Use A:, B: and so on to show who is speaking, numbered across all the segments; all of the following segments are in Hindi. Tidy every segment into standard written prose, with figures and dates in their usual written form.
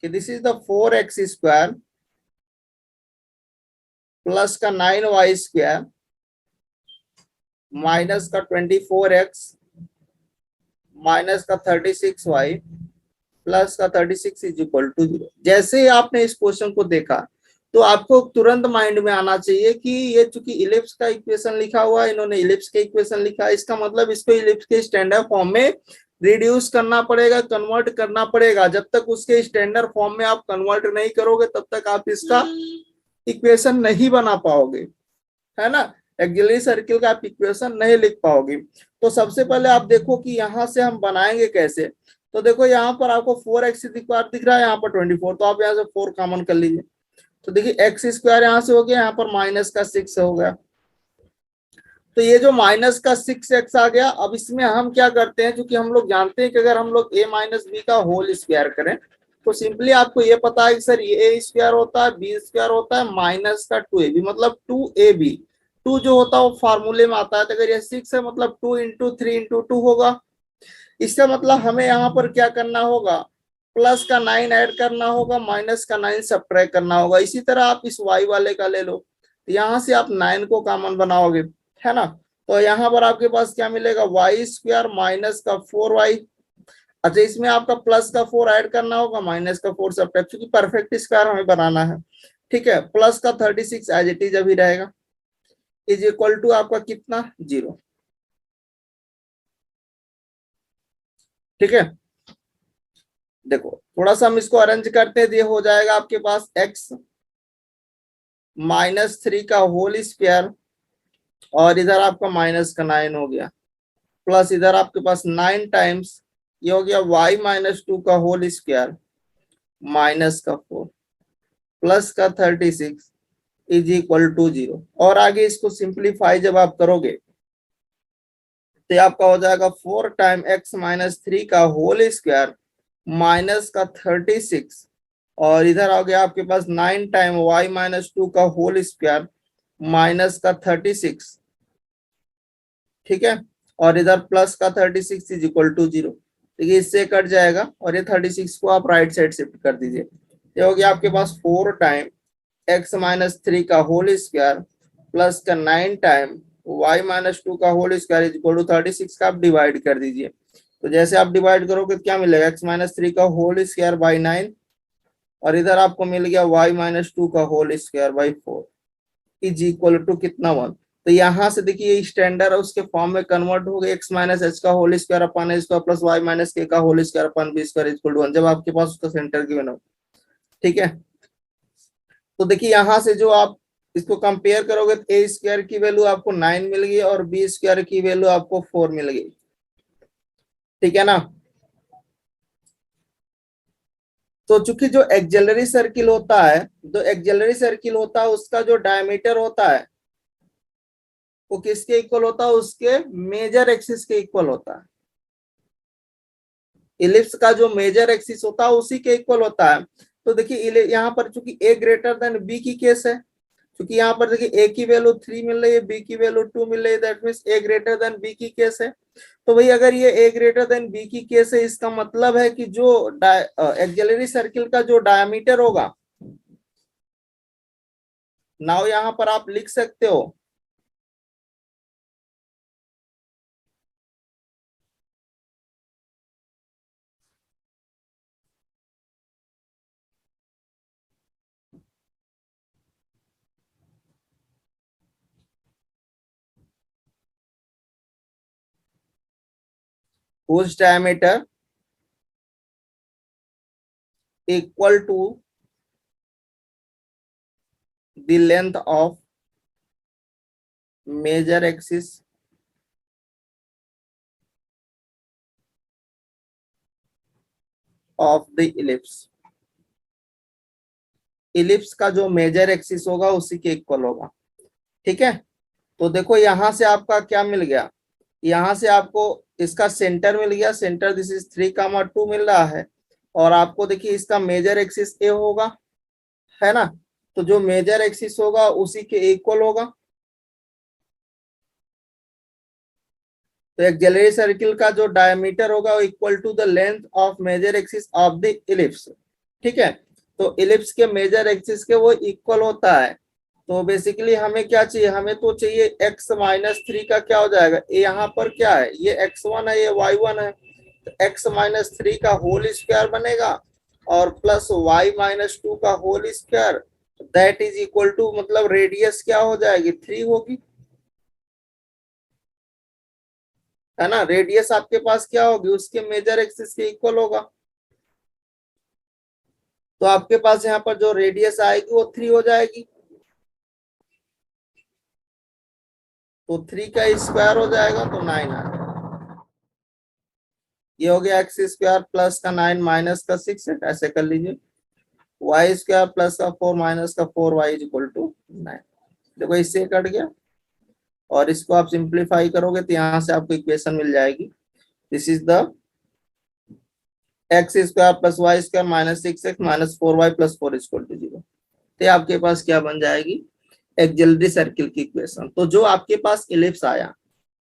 A: कि this is the 4x² plus का 9y² माइनस का 24x माइनस का 36y प्लस का 36 इज इक्वल टू 0। जैसे ही आपने इस क्वेश्चन को देखा तो आपको तुरंत माइंड में आना चाहिए कि ये चूंकि इलिप्स का इक्वेशन लिखा हुआ है, इन्होंने इलिप्स के इक्वेशन लिखा है, इसका मतलब इसको इलिप्स के स्टैंडर्ड फॉर्म में रिड्यूस करना पड़ेगा, कन्वर्ट करना पड़ेगा। जब तक उसके स्टैंडर्ड फॉर्म में आप कन्वर्ट नहीं करोगे तब तक आप इसका इक्वेशन नहीं बना पाओगे, है ना। एक्सिलरी सर्किल का आप इक्वेशन नहीं लिख पाओगे। तो सबसे पहले आप देखो कि यहाँ से हम बनाएंगे कैसे। तो देखो यहाँ पर आपको 4x दिख रहा है, यहाँ पर 24, तो आप यहाँ से 4 कॉमन कर लीजिए। तो देखिए x² यहाँ से हो गया, यहाँ पर माइनस का 6 हो गया। तो ये जो माइनस का 6x आ गया, अब इसमें हम क्या करते हैं, क्योंकि हम लोग जानते हैं कि अगर हम लोग a माइनस बी का होल स्क्वायर करें तो सिंपली आपको ये पता है कि सर ये a² होता है, b² होता है, माइनस का 2ab मतलब 2ab। 2 जो होता है वो फार्मूले में आता है, तो अगर ये 6 है मतलब 2 इंटू 3 इंटू 2 होगा। इसका मतलब हमें यहाँ पर क्या करना होगा, प्लस का 9 ऐड करना होगा, माइनस का 9 सब्ट्रैक्ट करना होगा। इसी तरह आप इस y वाले का ले लो, यहाँ से आप 9 को कॉमन बनाओगे, है ना। तो यहाँ पर आपके पास क्या मिलेगा, y² माइनस का 4y। अच्छा, इसमें आपका प्लस का 4 ऐड करना होगा, माइनस का 4 सब्ट्रैक्ट, क्योंकि परफेक्ट स्क्वायर हमें बनाना है, ठीक है। प्लस का 36 एज इट इज अभी रहेगा, इज इक्वल टू आपका कितना, 0, ठीक है। देखो थोड़ा सा हम इसको अरेंज करते हैं, ये हो जाएगा आपके पास x माइनस 3 का होल स्क्वायर, और इधर आपका माइनस का 9 हो गया, प्लस इधर आपके पास 9 टाइम्स ये हो गया y माइनस 2 का होल स्क्वायर माइनस का 4 प्लस का 36 इज इक्वल टू 0। और आगे इसको सिंप्लीफाई जब आप करोगे तो आपका हो जाएगा 4 टाइम x माइनस 3 का होल स्क्वायर माइनस का 36, और इधर आ गया आपके पास 9 टाइम y माइनस 2 का होल स्क्वायर माइनस का 36, ठीक है। और इधर प्लस का 36 इज इक्वल टू 0। देखिए इससे कट जाएगा और ये 36 को आप राइट साइड शिफ्ट कर दीजिए। ये हो गया आपके पास 4 टाइम x माइनस 3 का होल स्क्वायर प्लस का 9 टाइम y माइनस 2 का whole square is equal to 36 का आप डिवाइड कर दीजिए। तो जैसे आप डिवाइड करोगे तो क्या मिलेगा, x माइनस 3 का होल स्क्वायर बाई 9, और इधर आपको मिल गया y माइनस 2 का whole square by 4 is equal to कितना, 1। तो यहाँ से देखिए स्टैंडर्ड है उसके फॉर्म में कन्वर्ट हो गया, x माइनस h का whole square upon a square plus y minus k का whole square upon b square equal to 1, जब आपके पास उसका सेंटर गिवन हो, ठीक है। तो देखिए यहाँ से जो आप इसको कंपेयर करोगे तो a स्क्वायर की वैल्यू आपको 9 मिल गई और b स्क्वायर की वैल्यू आपको 4 मिल गई, ठीक है ना। तो चूंकि जो एक्सिलरी सर्किल होता है, जो एक्सिलरी सर्किल होता है उसका जो डायमीटर होता है वो किसके इक्वल होता है, उसके मेजर एक्सिस के इक्वल होता है। इलिप्स का जो मेजर एक्सिस होता है उसी के इक्वल होता है। तो देखिए यहाँ पर चूंकि a ग्रेटर देन b की केस है, क्योंकि यहाँ पर देखिए a की वैल्यू 3 मिल रही है, b की वैल्यू 2 मिल रही है, that means a greater than b की केस है। तो भाई अगर ये a ग्रेटर देन b की केस है, इसका मतलब है कि जो एक्सिलरी सर्किल का जो डायमीटर होगा, नाउ यहाँ पर आप लिख सकते हो whose diameter equal to the length of major axis of the ellipse। Ellipse का जो मेजर एक्सिस होगा उसी के इक्वल होगा, ठीक है। तो देखो यहाँ से आपका क्या मिल गया, यहाँ से आपको इसका सेंटर मिल गया, सेंटर दिस इज 3,2 मिल रहा है, और आपको देखिए इसका मेजर एक्सिस ए होगा, है ना। तो जो मेजर एक्सिस होगा उसी के इक्वल होगा। तो एक्सिलरी सर्किल का जो डायमीटर होगा वो equal to the length of major axis of the ellipse. ठीक है। तो इलिप्स के मेजर एक्सिस के वो इक्वल होता है। तो बेसिकली हमें क्या चाहिए, हमें तो चाहिए x माइनस थ्री का क्या हो जाएगा, यहाँ पर क्या है, ये x1 है, ये y1 है, तो x माइनस थ्री का होल स्क्वायर बनेगा और प्लस y माइनस टू का whole square, that is equal to, मतलब रेडियस क्या हो जाएगी, 3 होगी, है ना। रेडियस आपके पास क्या होगी, उसके मेजर एक्सिस के इक्वल होगा। तो आपके पास यहाँ पर जो रेडियस आएगी वो 3 हो जाएगी। तो 3 का स्क्वायर हो जाएगा तो 9 आ जाएगा। ये हो गया एक्स स्क्वायर प्लस का 9 माइनस का 6 है, ऐसे कर लीजिए। वाई स्क्वायर प्लस का 4 माइनस का 4 वाई इज इक्वल टू 9। देखो इससे कट गया और इसको आप सिंप्लीफाई करोगे तो यहाँ से आपको इक्वेशन मिल जाएगी। This is the x square plus y square minus 6x minus 4y plus 4 equal to 0। तो आपके पास क्या बन जाएगी, एक्सिलरी सर्किल की इक्वेशन। तो जो आपके पास इलिप्स आया,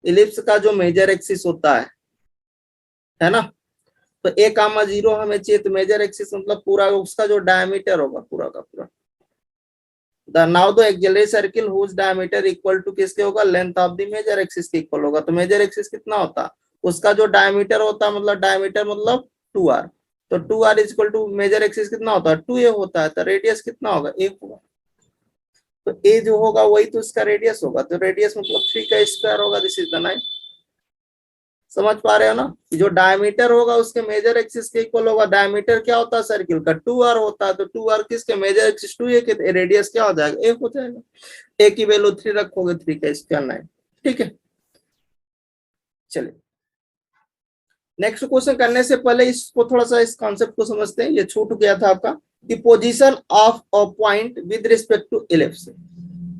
A: इलिप्स का जो मेजर एक्सिस होता है ना, तो ए कामा 0 हमें चाहिए, तो मेजर एक्सिस मतलब पूरा उसका जो डायमीटर होगा पूरा का पूरा, the now the auxiliary circle whose diameter equal to किसके होगा, length of the major axis के इक्वल होगा। तो मेजर एक्सिस कितना होता है, उसका जो डायमीटर होता है, मतलब डायमीटर मतलब 2r, तो 2r is equal to major axis कितना होता है, 2a होता है, तो रेडियस कितना होगा, 1 होगा। तो ए जो होगा वही तो उसका रेडियस होगा, तो रेडियस मतलब 3 का स्क्वायर होगा। This is the 9। समझ पा रहे हो ना, जो डायमीटर होगा उसके मेजर एक्सिस के इक्वल होगा। डायमीटर क्या होता है सर्किल का, 2r होता है, तो 2r किसके मेजर एक्सिस 2a के, रेडियस क्या हो जाएगा, 1 हो जाएगा। ए की वैल्यू 3 रखोगे, 3 का स्क्वायर 9। ठीक है, चलिए नेक्स्ट क्वेश्चन करने से पहले इसको थोड़ा सा इस कॉन्सेप्ट को समझते हैं, ये छूट गया था आपका, कि position of a point with respect to ellipse,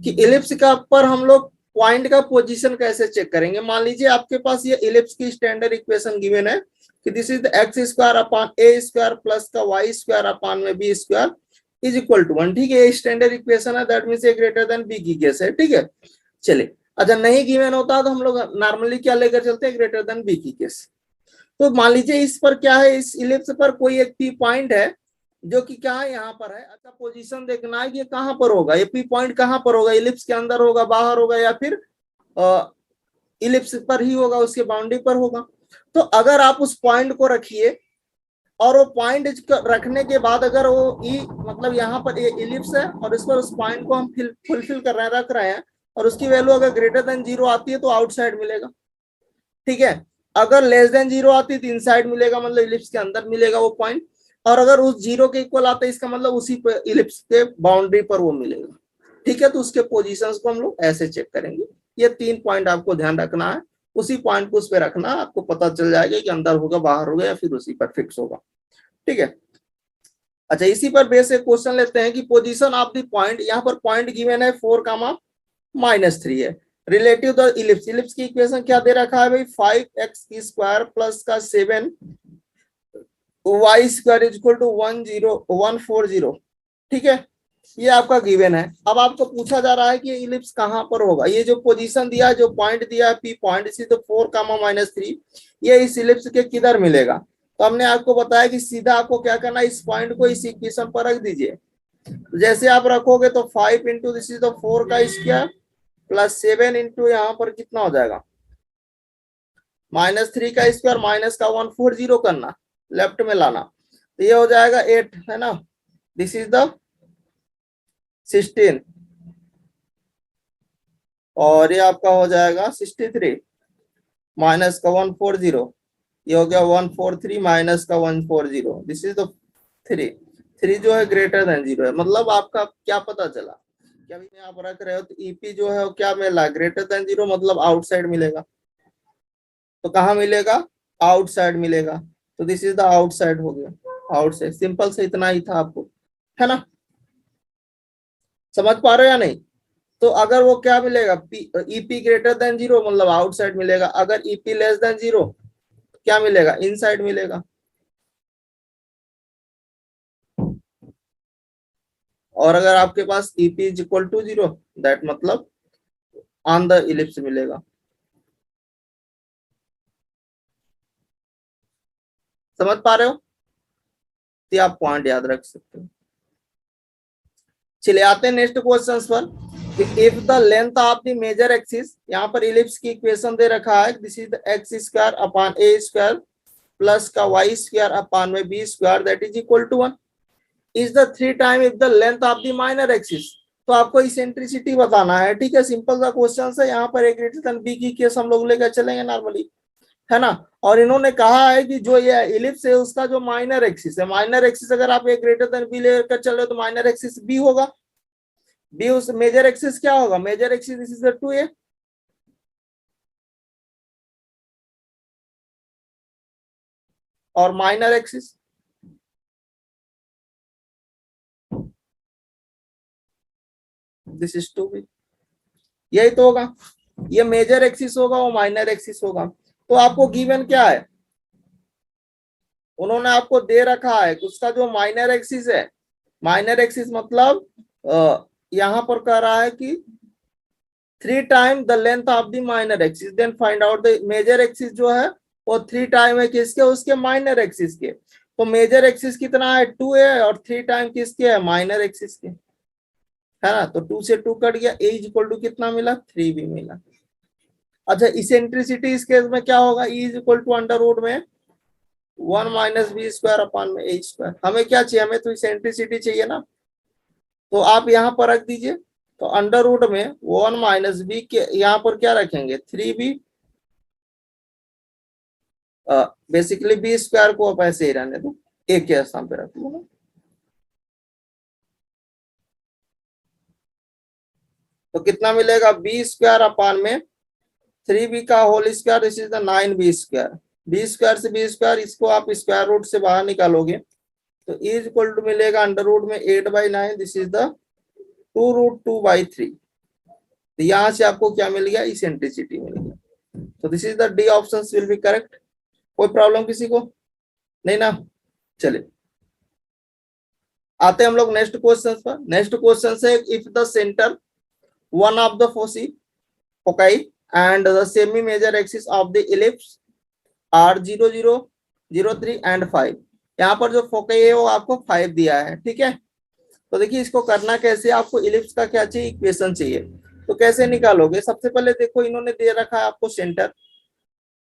A: कि इलिप्स का पर हम लोग पॉइंट का पोजीशन कैसे चेक करेंगे। मान लीजिए आपके पास ये इलिप्स की स्टैंडर्ड इक्वेशन गिवन है कि this is the x square upon a square plus का वाई स्क्वायर अपॉन में b square is equal to 1। ठीक है, ये स्टैंडर्ड इक्वेशन है, that means a greater than b की केस है। ठीक है, चलिए अच्छा नहीं गिवन होता तो हम लोग नॉर्मली क्या लेकर चलते हैं, ग्रेटर देन बी की केस। तो मान लीजिए इस पर क्या है, इस इलिप्स पर कोई एक पी पॉइंट है जो कि क्या है, यहाँ पर है। अच्छा पोजीशन देखना है कि ये कहाँ पर होगा, ये पी पॉइंट कहाँ पर होगा, इलिप्स के अंदर होगा, बाहर होगा, या फिर इलिप्स पर ही होगा, उसके बाउंड्री पर होगा। तो अगर आप उस पॉइंट को रखिए और वो पॉइंट रखने के बाद अगर वो ई मतलब यहाँ पर ये इलिप्स है और इस पर उस पॉइंट को हम फुलफिल कर रहे हैं, रख रहे हैं, और उसकी वैल्यू अगर ग्रेटर देन 0 आती है तो आउटसाइड मिलेगा। ठीक है, अगर लेस देन 0 आती है तो इनसाइड मिलेगा, मतलब इलिप्स के अंदर मिलेगा वो पॉइंट। और अगर उस 0 के इक्वल आता है इसका मतलब उसी पे इलिप्स के बाउंड्री पर वो मिलेगा। ठीक है, तो उसके पोजीशंस को हम लोग ऐसे चेक करेंगे। ये 3 पॉइंट आपको ध्यान रखना है, उसी पॉइंट को उस पर रखना, आपको पता चल जाएगा कि अंदर होगा, बाहर होगा, या फिर उसी पर फिक्स होगा। ठीक है, अच्छा इसी पर बेस एक क्वेश्चन लेते हैं कि पोजीशन ऑफ द पॉइंट, यहाँ पर पॉइंट गिवन है 4 कामा -3 है, रिलेटिव द इलिप्स। इलिप्स की इक्वेशन क्या दे रखा है भाई, 5x स्क्वायर प्लस का 7 y square is equal to 140। ठीक है, ये आपका गिवन है। अब आपको पूछा जा रहा है कि इलिप्स कहाँ पर होगा। ये जो पोजीशन दिया है, जो पॉइंट दिया है पी पॉइंट, इसी तो 4 कामा -3, ये इस इलिप्स के किधर मिलेगा। तो हमने आपको बताया कि सीधा आपको क्या करना है, इस पॉइंट को इस इक्वेशन पर रख दीजिए। जैसे आप रखोगे तो 5 इंटू दिस इज द 4 का स्क्वायर प्लस 7 इंटू यहाँ पर कितना हो जाएगा, -3 का स्क्वायर माइनस का 140 करना, लेफ्ट में लाना, तो ये हो जाएगा 8, है ना। दिस इज द 16 और ये आपका हो जाएगा 63 माइनस का 140, ये हो गया 143 माइनस का 140। दिस इज द 3, 3 जो है ग्रेटर देन 0 है। मतलब आपका क्या पता चला कि अभी में आप रख रहे हो तो ईपी जो है वो क्या मिला, ग्रेटर देन 0, मतलब आउटसाइड मिलेगा। तो कहाँ मिलेगा, आउटसाइड मिलेगा। तो दिस इज द आउटसाइड हो गया, आउटसाइड। सिंपल से इतना ही था आपको, है ना। समझ पा रहे हो या नहीं। तो अगर वो क्या मिलेगा, ईपी ग्रेटर देन 0 मतलब आउटसाइड मिलेगा, अगर ईपी लेस देन 0 क्या मिलेगा, इनसाइड मिलेगा। और अगर आपके पास EP is equal to 0, that मतलब ऑन द इलिप्स मिलेगा। समझ पा रहे हो। तो आप पॉइंट याद रख सकते हो। चलिए आते हैं नेक्स्ट क्वेश्चन पर। If the length of the major axis, यहाँ पर इलिप्स की इक्वेशन दे रखा है, this is the x square upon a square plus का वाई स्क्वायर अपॉन में b square that is equal to 1 is the 3 time if the length of the minor axis. तो आपको इसेंट्रिसिटी बताना है, ठीक है, सिंपल सा क्वेश्चन है। यहाँ पर ए ग्रेटर देन बी की केस हम लोग लेकर चलेंगे नॉर्मली, है ना। और इन्होंने कहा है कि जो ये इलिप्स है उसका जो माइनर एक्सिस है, माइनर एक्सिस अगर आप ए ग्रेटर देन बी लेकर चल रहे हो तो माइनर एक्सिस बी होगा। बी उस मेजर एक्सिस क्या होगा, major axis this is the 2a और minor axis this is 2b। यही तो होगा, ये मेजर एक्सिस होगा, वो माइनर एक्सिस होगा। तो आपको गिवन क्या है, उन्होंने आपको दे रखा है उसका जो माइनर एक्सिस है, माइनर एक्सिस मतलब यहां पर कह रहा है कि 3 time the length of the minor axis then find out the major axis जो है वो 3 टाइम है किसके, उसके माइनर एक्सिस के। तो मेजर एक्सिस कितना है 2 है और 3 टाइम किसके है, माइनर एक्सिस के, है ना। तो 2 से 2 कट गया, a इज इक्वल टू कितना मिला, 3b मिला। अच्छा इसेंट्रिसिटी इस केस में क्या होगा, e is equal to under root में 1 माइनस बी स्क्वायर अपॉन में a स्क्वायर। हमें क्या चाहिए, हमें तो इसेंट्रिसिटी चाहिए ना, तो आप यहाँ पर रख दीजिए। तो अंडर रूट में 1 माइनस बी के यहाँ पर क्या रखेंगे, 3b, बेसिकली बी स्क्वायर को आप ऐसे ही रहने दो, एक के स्थान पे रख लो। तो कितना मिलेगा, बी स्क्वायर अपॉन में 3b का whole square, this is the 9b square. B square से बी स्क्वायर, इसको आप स्क्वायर रूट से बाहर निकालोगे तो इज इक्वल टू मिलेगा अंडर रूट में 8/9, दिस इज द 2√2/3। तो यहां से आपको क्या मिल गया, इसेंट्रिसिटी मिल गया। तो this is the D option will be correct. कोई प्रॉब्लम किसी को नहीं ना। चलिए आते हैं हम लोग नेक्स्ट क्वेश्चन पर। नेक्स्ट क्वेश्चन से, if the centre one of the foci and the semi major axis of the ellipse are 0 0 0 3 and 5। यहाँ पर जो फोकाई है वो आपको 5 दिया है, ठीक है। तो देखिए इसको करना कैसे, आपको इलिप्स का क्या चाहिए, इक्वेशन चाहिए। तो कैसे निकालोगे, सबसे पहले देखो इन्होंने दे रखा है आपको सेंटर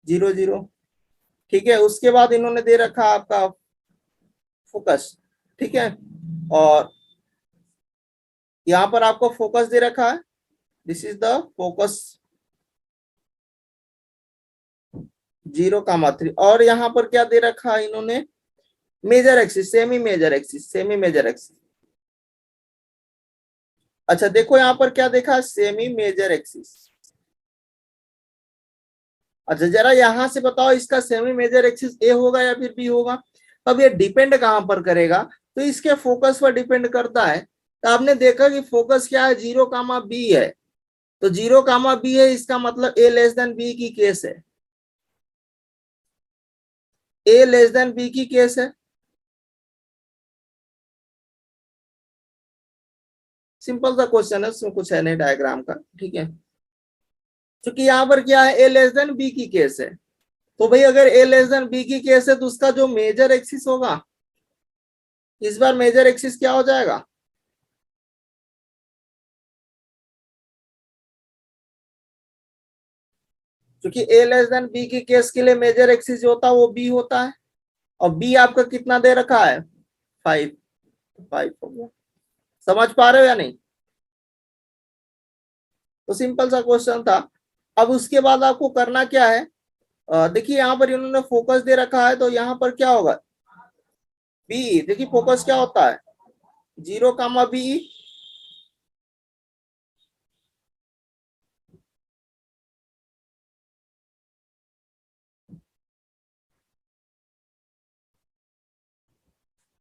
A: 0 0, ठीक है। उसके बाद इन्होंने दे रखा आपका फोकस, ठीक है। और यहाँ पर आपको फोकस दे रखा है, दिस इज द फोकस 0,3। और यहाँ पर क्या दे रखा है इन्होंने, major axis, semi major axis, semi major axis. अच्छा देखो यहाँ पर क्या देखा है, सेमी मेजर एक्सिस। अच्छा जरा यहां से बताओ इसका सेमी मेजर एक्सिस ए होगा या फिर बी होगा। अब ये डिपेंड कहां पर करेगा, तो इसके फोकस पर डिपेंड करता है। तो आपने देखा कि फोकस क्या है, 0,b है। तो 0,b है, इसका मतलब a लेस देन बी की केस है, a लेस देन बी की केस है। सिंपल सा क्वेश्चन है, उसमें कुछ है नहीं डायग्राम का, ठीक है। क्योंकि यहाँ पर क्या है, a लेस देन बी की केस है। तो भाई अगर a लेस देन बी की केस है तो उसका जो मेजर एक्सिस होगा, इस बार मेजर एक्सिस क्या हो जाएगा, क्योंकि a लेस देन बी की केस के लिए मेजर एक्सिस जो होता है वो b होता है। और b आपका कितना दे रखा है, 5, 5 हो गया। समझ पा रहे हो या नहीं। तो सिंपल सा क्वेश्चन था। अब उसके बाद आपको करना क्या है, देखिए यहाँ पर इन्होंने फोकस दे रखा है, तो यहाँ पर क्या होगा, बी। देखिए फोकस क्या होता है, 0,b।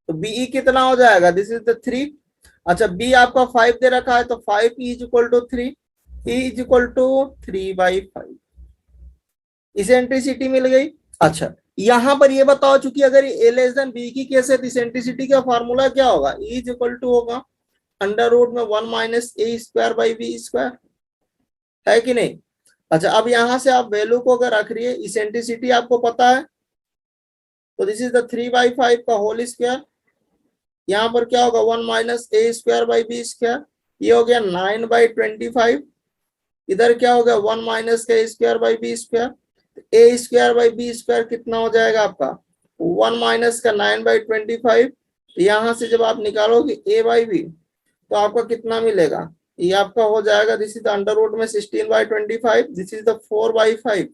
A: तो बीई कितना हो जाएगा, दिस इज द 3। अच्छा बी आपका 5 दे रखा है, तो 5 is equal to 3, e is equal to 3/5। Eccentricity मिल गई। अच्छा यहां पर ये बताओ, चूंकि अगर ए लेस देन बी की केस है तो इसेंट्रिसिटी का फॉर्मूला क्या होगा, ई इज इक्वल टू होगा अंडर रूट में 1 minus a square by b square, है कि नहीं। अच्छा अब यहां से आप वैल्यू को अगर रख रही है, इसेंट्रिसिटी आपको पता है, तो दिस इज द 3/5 का होल स्क्वायर यहाँ पर क्या होगा 1 minus a square by b square, ये हो गया 9/25। इधर क्या हो गया 1 माइनस का square by b square, a square by b square कितना हो जाएगा आपका 1 माइनस का 9/25। यहां से जब आप निकालोगे ए बाई बी तो आपका कितना मिलेगा, ये आपका हो जाएगा this is the under root में 16/25, दिस इज द 4/5,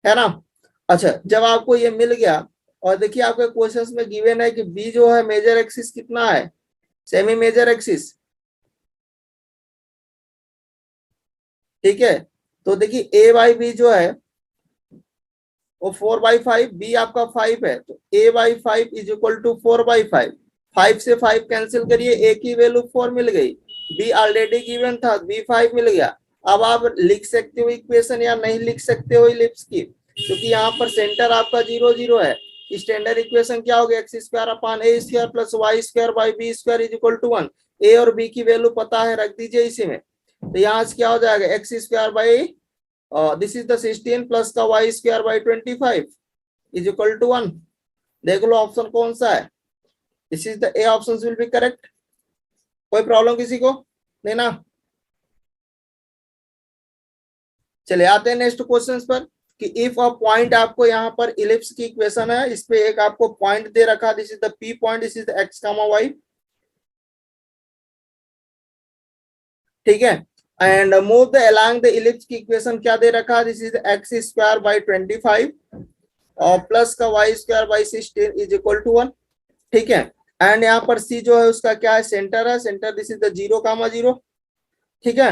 A: है ना। अच्छा जब आपको ये मिल गया, और देखिए आपके क्वेश्चंस में गिवन है कि बी जो है मेजर एक्सिस कितना है, सेमी मेजर एक्सिस, ठीक है। तो देखिए ए बाई बी जो है वो 4/5, बी आपका 5 है, तो a/5 इज इक्वल टू 4/5। 5 से 5 कैंसिल करिए, ए की वैल्यू 4 मिल गई, बी ऑलरेडी गिवन था, बी 5 मिल गया। अब आप लिख सकते हो इक्वेशन या नहीं लिख सकते हो इलिप्स की, क्योंकि यहाँ पर सेंटर आपका 0 0 है। स्टैंडर्ड इक्वेशन क्या होगा, x square upon a square plus y square by b square is equal to 1। A और बी की वैल्यू पता है, रख दीजिए इसी में। तो यहाँ से क्या हो जाएगा, x square by this is the 16 plus का y square by 25 is equal to 1। देख लो ऑप्शन कौन सा है, this is the a option will be correct. कोई प्रॉब्लम किसी को नहीं ना। चले आते हैं नेक्स्ट क्वेश्चन पर कि इफ अ पॉइंट, आपको यहाँ पर इलिप्स की इक्वेशन है, इस पे एक आपको पॉइंट दे रखा, this is the P point, this is the x comma y, ठीक है। And move the along the ellipse की इक्वेशन क्या दे रखा, this is x square by 25 और प्लस का y square by 16 is equal to 1, ठीक है। एंड यहाँ पर सी जो है उसका क्या है, सेंटर है, centre this is the 0 comma 0, ठीक है।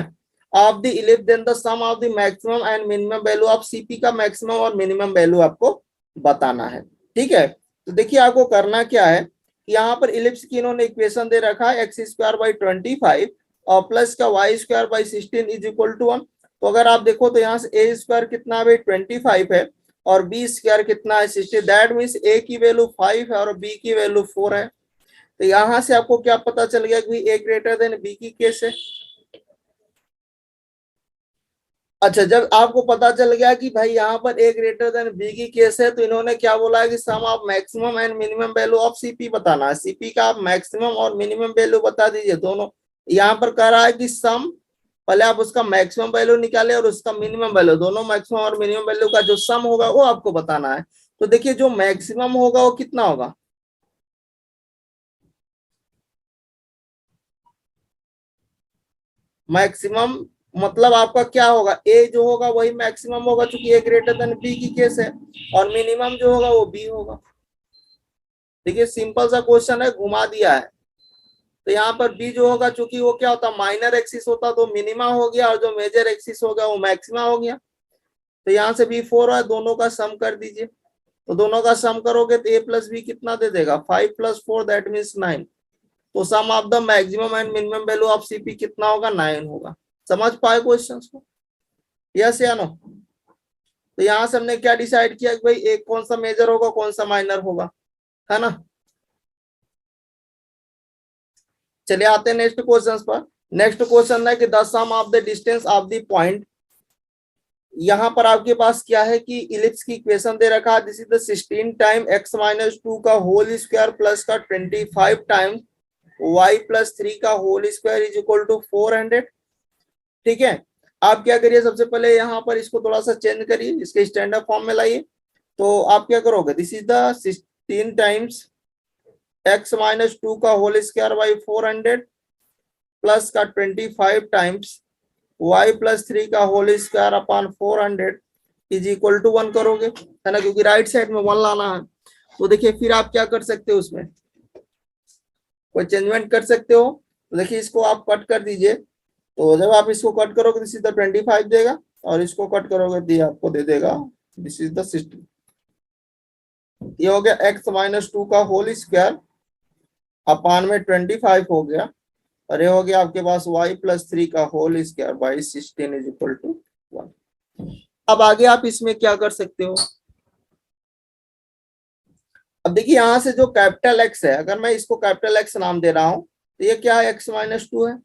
A: Of the ellipse then the sum of the maximum and minimum value of CP का मैक्सिमम और मिनिमम वैल्यू आपको बताना है, ठीक है। तो देखिए आपको करना क्या है, यहाँ पर इलिप्स की इन्होंने इक्वेशन दे रखा है एक्स स्क्वायर बाई 25 और प्लस का y square by 16 is equal to 1। तो अगर आप देखो तो यहाँ से ए स्क्वायर कितना है 25 है और बी स्क्वायर कितना है 60, दैट मीन्स ए की वैल्यू 5 है और बी की वैल्यू 4 है। तो यहाँ से आपको क्या पता चल गया कि ए ग्रेटर देन बी की केस है। अच्छा जब आपको पता चल गया कि भाई यहाँ पर ए ग्रेटर देन बी की केस है, तो इन्होंने क्या बोला है कि sum of maximum and minimum value of CP बताना है। सीपी का आप मैक्सिमम और मिनिमम वैल्यू बता दीजिए दोनों। यहाँ पर कह रहा है कि सम, पहले आप उसका मैक्सिमम वैल्यू निकाले और उसका मिनिमम वैल्यू, दोनों मैक्सिमम और मिनिमम वैल्यू का जो सम होगा वो आपको बताना है। तो देखिए जो मैक्सिमम होगा वो कितना होगा, मैक्सिमम मतलब आपका क्या होगा, ए जो होगा वही मैक्सिमम होगा क्योंकि ए ग्रेटर देन बी की केस है, और मिनिमम जो होगा वो बी होगा। देखिए सिंपल सा क्वेश्चन है, घुमा दिया है। तो यहाँ पर बी जो होगा, चूंकि वो क्या होता माइनर एक्सिस होता तो मिनिमा हो गया, और जो मेजर एक्सिस होगा वो मैक्सिमा हो गया। तो यहाँ से बी 4 है, दोनों का सम कर दीजिए। तो दोनों का सम करोगे तो ए प्लस बी कितना दे देगा, 5 + 4 दैट मीन्स 9। तो sum of the maximum and minimum value of CP कितना होगा, 9 होगा। समझ पाए क्वेश्चन को, यस या नो। तो यहाँ से हमने क्या डिसाइड किया कि भाई एक कौन सा मेजर होगा कौन सा माइनर होगा, है ना। चलिए आते हैं नेक्स्ट क्वेश्चन पर। नेक्स्ट क्वेश्चन है कि the sum of the distance of the point. यहाँ पर आपके पास क्या है कि इलिप्स की इक्वेशन दे रखा है, this is the 16 time x - 2 का होल स्क्वायर प्लस का 25 टाइम y + 3 का whole square is equal to 400, ठीक है। आप क्या करिए, सबसे पहले यहाँ पर इसको थोड़ा सा चेंज करिए, इसके स्टैंडर्ड फॉर्म में लाइए। तो आप क्या करोगे, this is the 16 times x - 2 का होल स्क्वायर बाई 400 प्लस का 25 टाइम्स y + 3 का whole square upon 400 is equal to 1 करोगे, है ना, क्योंकि राइट साइड में 1 लाना है। तो देखिए फिर आप क्या कर सकते हो, उसमें कोई चेंजमेंट कर सकते हो। तो देखिए इसको आप कट कर दीजिए। तो जब आप इसको कट करोगे दिस इज द 25 देगा, और इसको कट करोगे तो आपको दे देगा दिस इज द 60। ये हो गया x - 2 का होल स्क्वायर अपान में 25 हो गया, और ये हो गया आपके पास y + 3 का whole square by 16 is equal to 1। अब आगे आप इसमें क्या कर सकते हो, अब देखिए यहाँ से जो कैपिटल एक्स है, अगर मैं इसको कैपिटल एक्स नाम दे रहा हूं तो ये क्या है x - 2 है,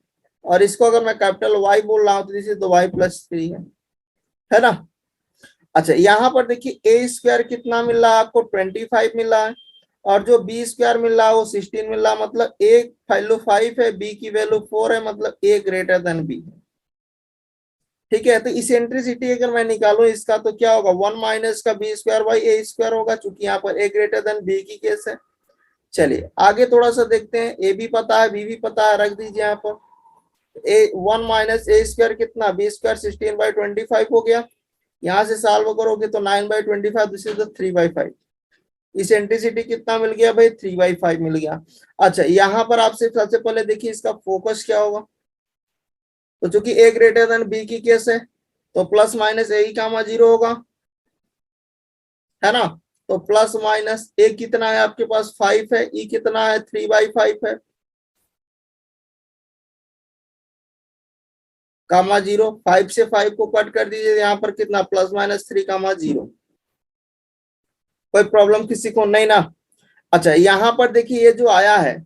A: और इसको अगर मैं कैपिटल वाई बोल रहा हूँ तो इसे तो y + 3 है ना। अच्छा यहाँ पर देखिए ए स्क्वायर कितना मिल रहा है आपको, 25 मिल रहा है, और जो बी स्क्वायर मिल रहा है वो 16 मिल रहा है, मतलब ए वैल्यू 5 है, बी की वैल्यू 4 है, मतलब ए ग्रेटर देन बी है। ठीक है, तो इसेंट्रिसिटी अगर मैं निकालू इसका तो क्या होगा, 1 माइनस का b square by a square होगा, चूंकि यहाँ पर ए ग्रेटर देन बी की केस है। चलिए आगे थोड़ा सा देखते हैं, ए भी पता है बी भी पता है, रख दीजिए यहाँ पर। ए 1 माइनस ए स्क्वायर कितना, बी स्क्वायर 16/25 हो गया। यहाँ से सॉल्व करोगे तो 9/25, दिस इज द 3/5। इसेंट्रिसिटी कितना मिल गया भाई, 3/5 मिल गया। अच्छा यहाँ पर आपसे सबसे पहले देखिए इसका फोकस क्या होगा। तो चूंकि ए ग्रेटर देन बी की केस है तो प्लस माइनस ए ही कामा 0 होगा, है ना। तो प्लस माइनस ए कितना है आपके पास 5 है, ई कितना है 3/5 है, कामा 0, 5 से 5 को कट कर दीजिए, यहाँ पर कितना प्लस माइनस 3,0। कोई प्रॉब्लम किसी को नहीं ना। अच्छा यहाँ पर देखिए ये जो आया है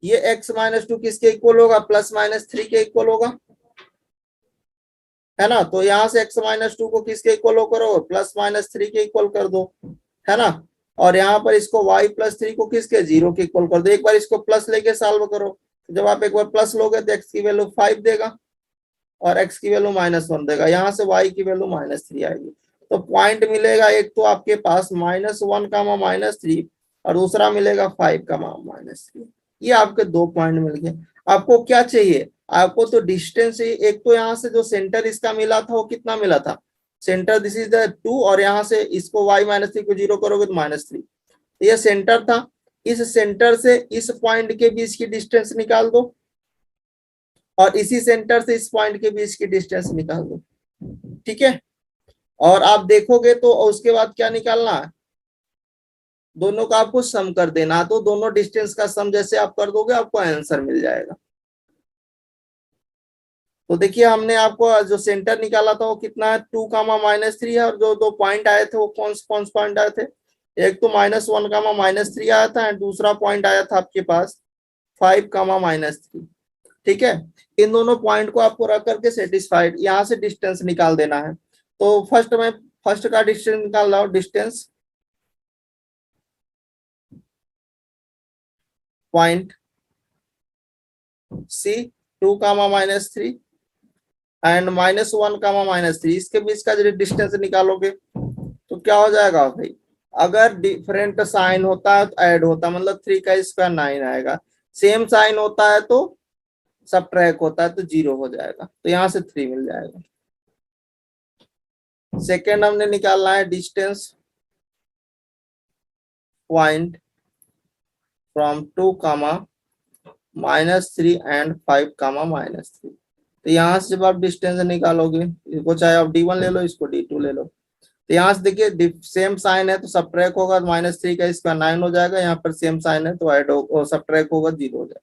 A: ये x-2 किसके इक्वल होगा, +-3 के इक्वल होगा, है ना। तो यहाँ से x-2 को किसके इक्वल करो, +-3 के इक्वल कर दो, है ना। और यहाँ पर इसको y+3 को किसके 0 के इक्वल कर दो। एक बार इसको प्लस लेके सॉल्व करो, जब आप एक बार प्लस लोगे तो x की वैल्यू 5 देगा और x की वैल्यू -1 देगा, यहाँ से y की वैल्यू -3 आएगी। तो पॉइंट मिलेगा एक तो आपके पास -1 कामा -3 और दूसरा मिलेगा 5 कामा -3। ये आपके दो पॉइंट मिल गए। आपको क्या चाहिए, आपको तो डिस्टेंस चाहिए। एक तो यहाँ से जो सेंटर इसका मिला था वो कितना मिला था, सेंटर दिस इज द 2, और यहाँ से इसको y-3 को 0 करोगे तो -3, ये सेंटर था। इस सेंटर से इस पॉइंट के बीच की डिस्टेंस निकाल दो और इसी सेंटर से इस पॉइंट के बीच की डिस्टेंस निकाल दो। ठीक है, और आप देखोगे तो उसके बाद क्या निकालना है, दोनों का आपको सम कर देना। तो दोनों डिस्टेंस का सम जैसे आप कर दोगे आपको आंसर मिल जाएगा। तो देखिए हमने आपको जो सेंटर निकाला था वो कितना है, 2 कामा -3 है, और जो दो पॉइंट आए थे वो कौन से पॉइंट आए थे, एक तो -1 कामा -3 आया था एंड दूसरा पॉइंट आया था आपके पास 5 कामा -3। ठीक है, इन दोनों पॉइंट को आपको रख करके सेटिस्फाइड यहाँ से डिस्टेंस निकाल देना है। तो फर्स्ट का डिस्टेंस निकाल रहा हूं, distance point C 2 comma -3 and -1 comma -3, इसके बीच का जो डिस्टेंस निकालोगे तो क्या हो जाएगा भाई, अगर डिफरेंट साइन होता है तो ऐड होता है, मतलब 3 का स्क्वायर 9 आएगा, सेम साइन होता है तो सबट्रैक्ट होता है तो 0 हो जाएगा, तो यहाँ से 3 मिल जाएगा। सेकेंड हमने निकालना है distance point from 2 comma -3 and 5 comma -3। तो यहाँ से जब आप डिस्टेंस निकालोगे, इसको चाहे आप D1 ले लो, इसको D2 ले लो, तो यहाँ से देखिए सेम साइन है तो सबट्रैक्ट होगा, -3 का इसका 9 हो जाएगा, यहाँ पर सेम साइन है तो ऐड हो सबट्रैक्ट होगा 0 हो जाएगा,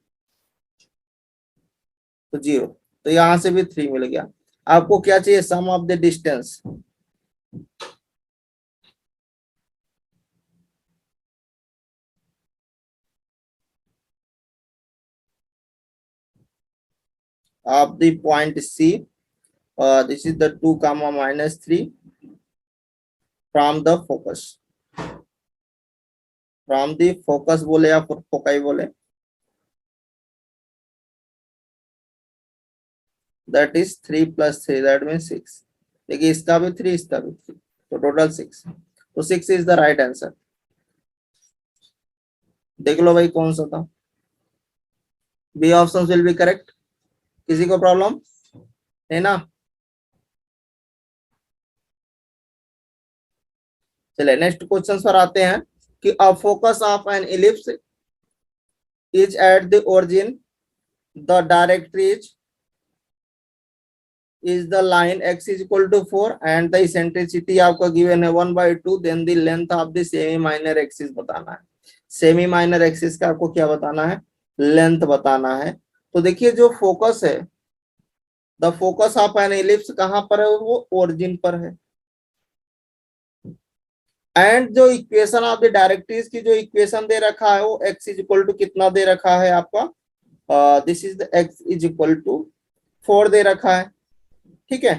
A: तो 0। तो यहाँ से भी 3 मिल गया। आपको क्या चाहिए, sum of the distance. of the point C, this is the 2 comma -3 from the focus, from the focus बोले या फोकाई बोले, that is 3 plus 3, that means 6। देखिए इसका भी 3 इसका भी 3, तो टोटल 6, तो 6 इज द राइट आंसर। देख लो भाई कौन सा था, B option will be correct. किसी को प्रॉब्लम है ना। चले नेक्स्ट क्वेश्चन पर आते हैं कि a focus of an ellipse is at the origin, the directrix is the line x is equal to 4 and the eccentricity आपका given है 1/2, then the length of the semi minor axis बताना है। सेमी माइनर एक्सिस का आपको क्या बताना है, लेंथ बताना है। तो देखिए जो फोकस है, the focus of an ellipse कहां पर है, वो ओरिजिन पर है। एंड जो इक्वेशन ऑफ द डायरेक्ट्रिक्स की जो इक्वेशन दे रखा है वो x इज इक्वल टू कितना दे रखा है आपका, this is the x is equal to 4 दे रखा है। ठीक है,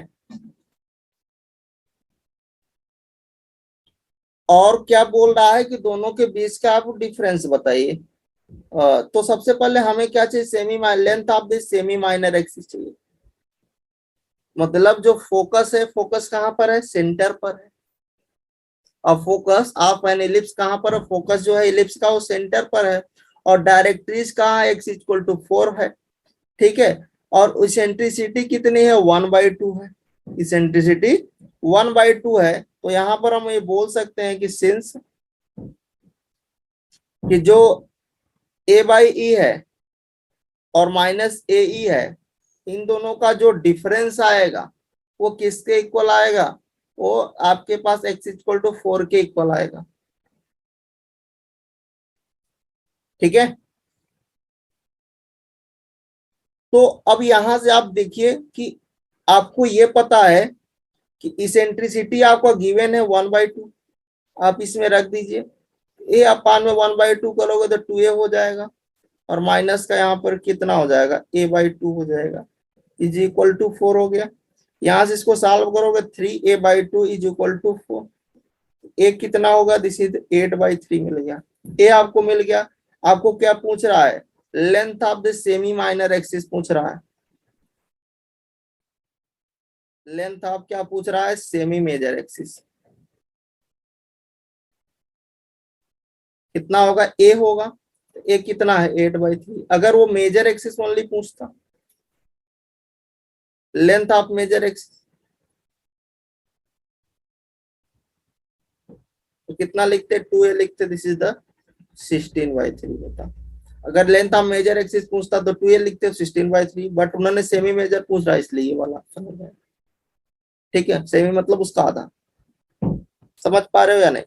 A: और क्या बोल रहा है कि दोनों के बीच का आप डिफरेंस बताइए। तो सबसे पहले हमें क्या चाहिए, semi length of this semi minor axis चाहिए। मतलब जो फोकस है, फोकस कहाँ पर है, सेंटर पर है। और फोकस ऑफ एन इलिप्स कहाँ पर है, फोकस जो है इलिप्स का वो सेंटर पर है। और डायरेक्ट्रिक्स कहाँ है, x इक्वल टू 4 है। ठीक है। और इसेंट्रिसिटी कितनी है, 1/2 है। इसेंट्रिसिटी 1/2 है। तो यहाँ पर हम ये बोल सकते हैं कि सिंस कि जो a/e है और -ae है, इन दोनों का जो डिफरेंस आएगा वो किसके इक्वल आएगा, वो आपके पास x इक्वल टू 4 के इक्वल आएगा। ठीक है। तो अब यहां से आप देखिए कि आपको ये पता है कि इसेंट्रिसिटी आपका गिवन है 1/2। आप इसमें रख दीजिए, ए अपान में 1/2 करोगे तो 2a हो जाएगा। और माइनस का यहाँ पर कितना हो जाएगा, a/2 हो जाएगा, इज इक्वल टू 4 हो गया। यहां से इसको सॉल्व करोगे, 3a/2 इज इक्वल टू 4। ए कितना होगा, दिस इज 8/3 मिल गया। ए आपको मिल गया। आपको क्या पूछ रहा है, length of the semi minor axis पूछ रहा है। लेंथ ऑफ क्या पूछ रहा है, सेमी मेजर एक्सिस। कितना होगा, ए होगा। ए कितना है, 8/3। अगर वो मेजर एक्सिस ओनली पूछता, लेंथ ऑफ मेजर एक्सिस, तो कितना लिखते, 2a लिखते, दिस इज द 16/3 बता। अगर लेंथ ऑफ मेजर एक्सिस पूछता तो 2a लिखते, 16/3। बट उन्होंने सेमी मेजर पूछ रहा है, इसलिए ये वाला ऑप्शन हो जाएगा। ठीक है, सेमी मतलब उसका आधा। समझ पा रहे हो या नहीं।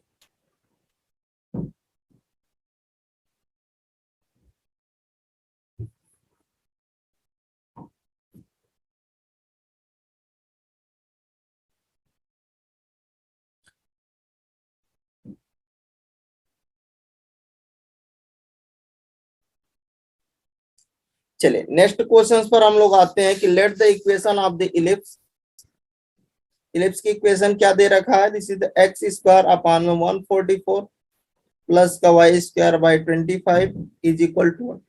A: चलिए नेक्स्ट क्वेश्चन पर हम लोग आते हैं कि let the equation of the ellipse. Ellipse की इक्वेशन क्या दे रखा है, this is the x square upon में 144 प्लस का y square by 25 is equal to 1।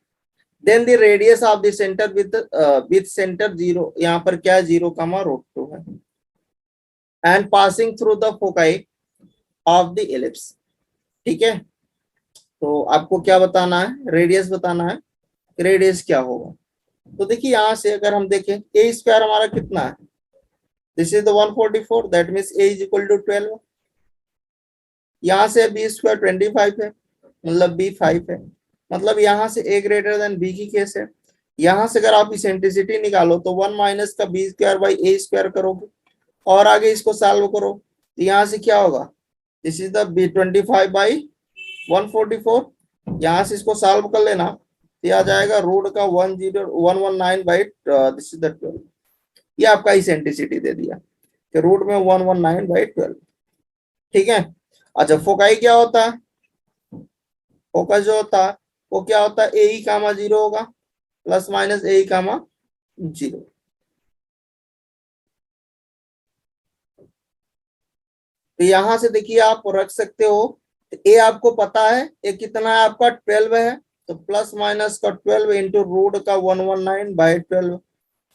A: Then the radius of the centre with centre 0, यहाँ पर क्या है, 0, √2 है। And passing through the foci of the ellipse. ठीक है। तो आपको क्या बताना है, रेडियस बताना है। रेडियस क्या होगा, तो देखिए यहां से अगर हम देखें, ए स्क्वायर हमारा कितना है, this is the 144, that means a is equal to 12। यहाँ से बी स्क्वायर 25 है, मतलब बी 5 है। मतलब यहाँ से ए ग्रेटर देन बी की केस है। यहाँ से अगर आप इसेंट्रिसिटी निकालो तो 1 माइनस का b square by a square करोगे, और आगे इसको सॉल्व करो तो यहाँ से क्या होगा, दिस इज द बी 25/144। यहाँ से इसको सॉल्व कर लेना तो आ जाएगा रूट का 10119 दिस इज द 12। ये आपका इसेंट्रिसिटी दे दिया कि रूट में 119/12। ठीक है। अच्छा फोकाई क्या होता है, फोकस जो होता है वो क्या होता है, ए ई कामा 0 होगा, प्लस माइनस ए ई कामा 0। तो यहां से देखिए आप रख सकते हो, ए आपको पता है ए कितना है आपका 12 है, तो प्लस माइनस का 12 इंटू रूट का 119/12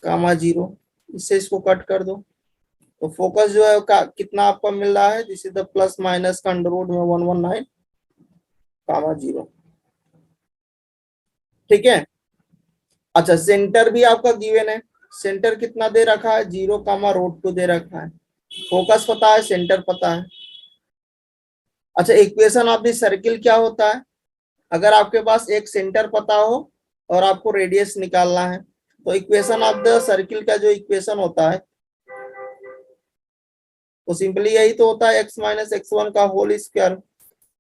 A: कामा 0। इससे इसको कट कर दो तो फोकस जो है का कितना आपका मिल रहा है, जिस द प्लस माइनस का अंडर रूट में 119 कामा 0। ठीक है। अच्छा सेंटर भी आपका गिवन है, सेंटर कितना दे रखा है, 0, √2 दे रखा है। फोकस पता है, सेंटर पता है। अच्छा इक्वेशन ऑफ द सर्किल क्या होता है, अगर आपके पास एक सेंटर पता हो और आपको रेडियस निकालना है, तो इक्वेशन ऑफ द सर्किल का जो इक्वेशन होता है वो सिंपली यही तो होता है, x माइनस x1 का होल स्क्वायर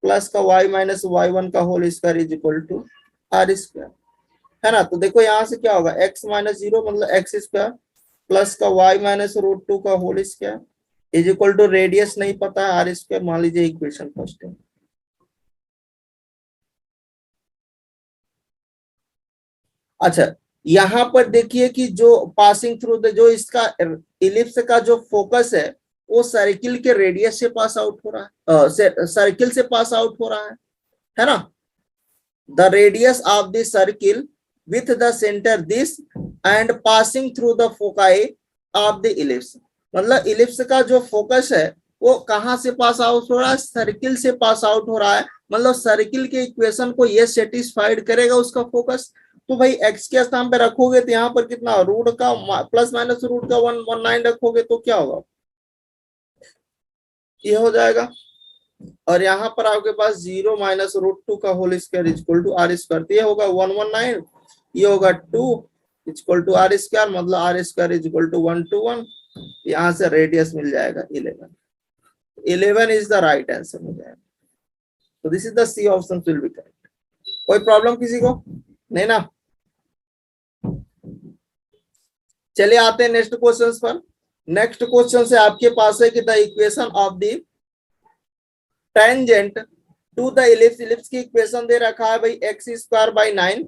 A: प्लस का y माइनस y1 का whole square is equal to r square. है ना। तो देखो यहाँ से क्या होगा, x माइनस 0 मतलब एक्स स्क्वायर प्लस का y माइनस √2 का whole square is equal to radius नहीं पता है, आर स्क्वायर मान लीजिए इक्वेशन फर्स्ट है। अच्छा यहाँ पर देखिए कि जो पासिंग थ्रू द जो इसका इलिप्स का जो फोकस है वो सर्किल के रेडियस से पास आउट हो रहा है, सर्किल से पास आउट हो रहा है ना। The radius of the circle with the centre this and passing through the foci of the ellipse. मतलब इलिप्स का जो फोकस है वो कहां से पास आउट हो रहा है, सर्किल से पास आउट हो रहा है। मतलब सर्किल के इक्वेशन को ये सेटिस्फाइड करेगा उसका फोकस। तो भाई एक्स के स्थान पे रखोगे तो यहाँ पर कितना रूट का प्लस माइनस रूट का 119 रखोगे तो क्या होगा, ये हो जाएगा। और यहाँ पर आपके पास 0 माइनस रूट 2 का whole square equal to r square, तो ये होगा 119, ये होगा 2 इक्वल टू आर स्क्वायर, मतलब आर स्क्वायर इक्वल टू 121। यहाँ से रेडियस मिल जाएगा 11 इज द राइट आंसर हो जाएगा। तो this is the C option will be correct. कोई प्रॉब्लम किसी को नहीं ना। चलिए आते हैं नेक्स्ट क्वेश्चन पर। नेक्स्ट क्वेश्चन से आपके पास है कि the equation of the tangent to the ellipse, ellipse की इक्वेशन दे रखा है भाई एक्स स्क्वायर बाई 9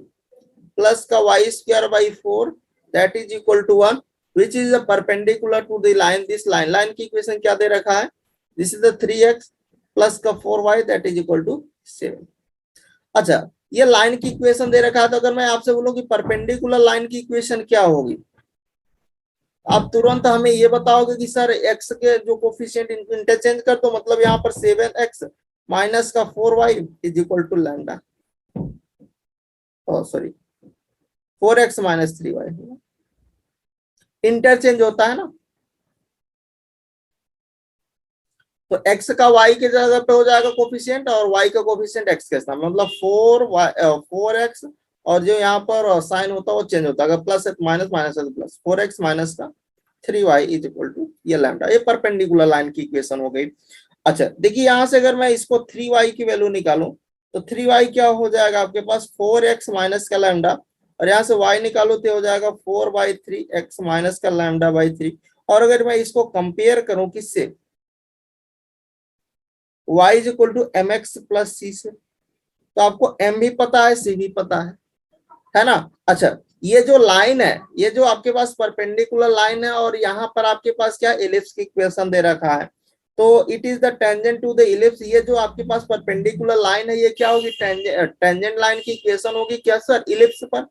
A: प्लस का y square by 4 that is equal to 1 which is perpendicular to the line, this line. Line की इक्वेशन क्या दे रखा है, this is the 3x plus का 4y that is equal to 7। अच्छा ये लाइन की इक्वेशन दे रखा है, तो अगर मैं आपसे बोलूं कि परपेंडिकुलर लाइन की इक्वेशन क्या होगी, आप तुरंत हमें ये बताओगे कि सर x के जो कोफिशिएंट इंटरचेंज कर दो, मतलब यहाँ पर 7x माइनस का 4y is equal to lambda, sorry 4x minus 3y interchange होता है ना। तो x का y के जगह पे हो जाएगा कोफिशिएंट और y का कोफिशिएंट x के साथ, मतलब 4x और जो यहाँ पर साइन होता है वो चेंज होता है, अगर प्लस है तो माइनस, माइनस है तो प्लस, 4x माइनस का 3y इज इक्वल टू ये लैम्डा। ये परपेंडिकुलर लाइन की इक्वेशन हो गई। अच्छा देखिए यहाँ से अगर मैं इसको 3y की वैल्यू निकालूं तो 3y क्या हो जाएगा आपके पास 4x माइनस का लैम्डा, और यहाँ से y निकालो तो हो जाएगा 4/3x माइनस का लैम्डा बाई 3। और अगर मैं इसको कंपेयर करूं किससे, y is equal to mx plus c से, तो आपको m भी पता है c भी पता है ना। अच्छा ये जो लाइन है, ये जो आपके पास परपेंडिकुलर लाइन है और यहाँ पर आपके पास क्या इलिप्स की इक्वेशन दे रखा है, तो it is the tangent to the ellipse. ये जो आपके पास परपेंडिकुलर लाइन है ये क्या होगी, टेंजेंट लाइन की इक्वेशन होगी क्या सर इलिप्स पर।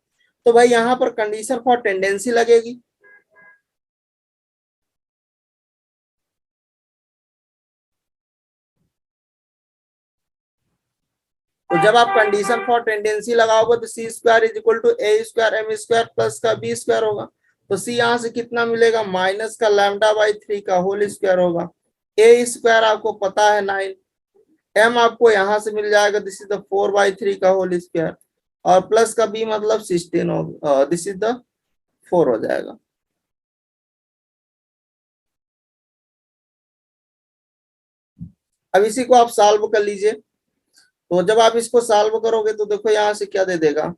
A: तो भाई यहाँ पर कंडीशन फॉर टेंडेंसी लगेगी। तो जब आप कंडीशन फॉर टेंडेंसी लगाओगे तो c square is equal to a square m square plus का बी स्क्वायर होगा। तो सी यहाँ से कितना मिलेगा, माइनस का लैम्डा बाई 3 का होल स्क्वायर होगा। ए स्क्वायर आपको पता है 9, एम आपको यहाँ से मिल जाएगा, दिस इज द 4/3 का होल स्क्वायर, और प्लस का बी मतलब 16 होगा, दिस इज द 4 हो जाएगा। अब इसी को आप सॉल्व कर लीजिए। तो जब आप इसको सॉल्व करोगे तो देखो यहाँ से क्या दे देगा,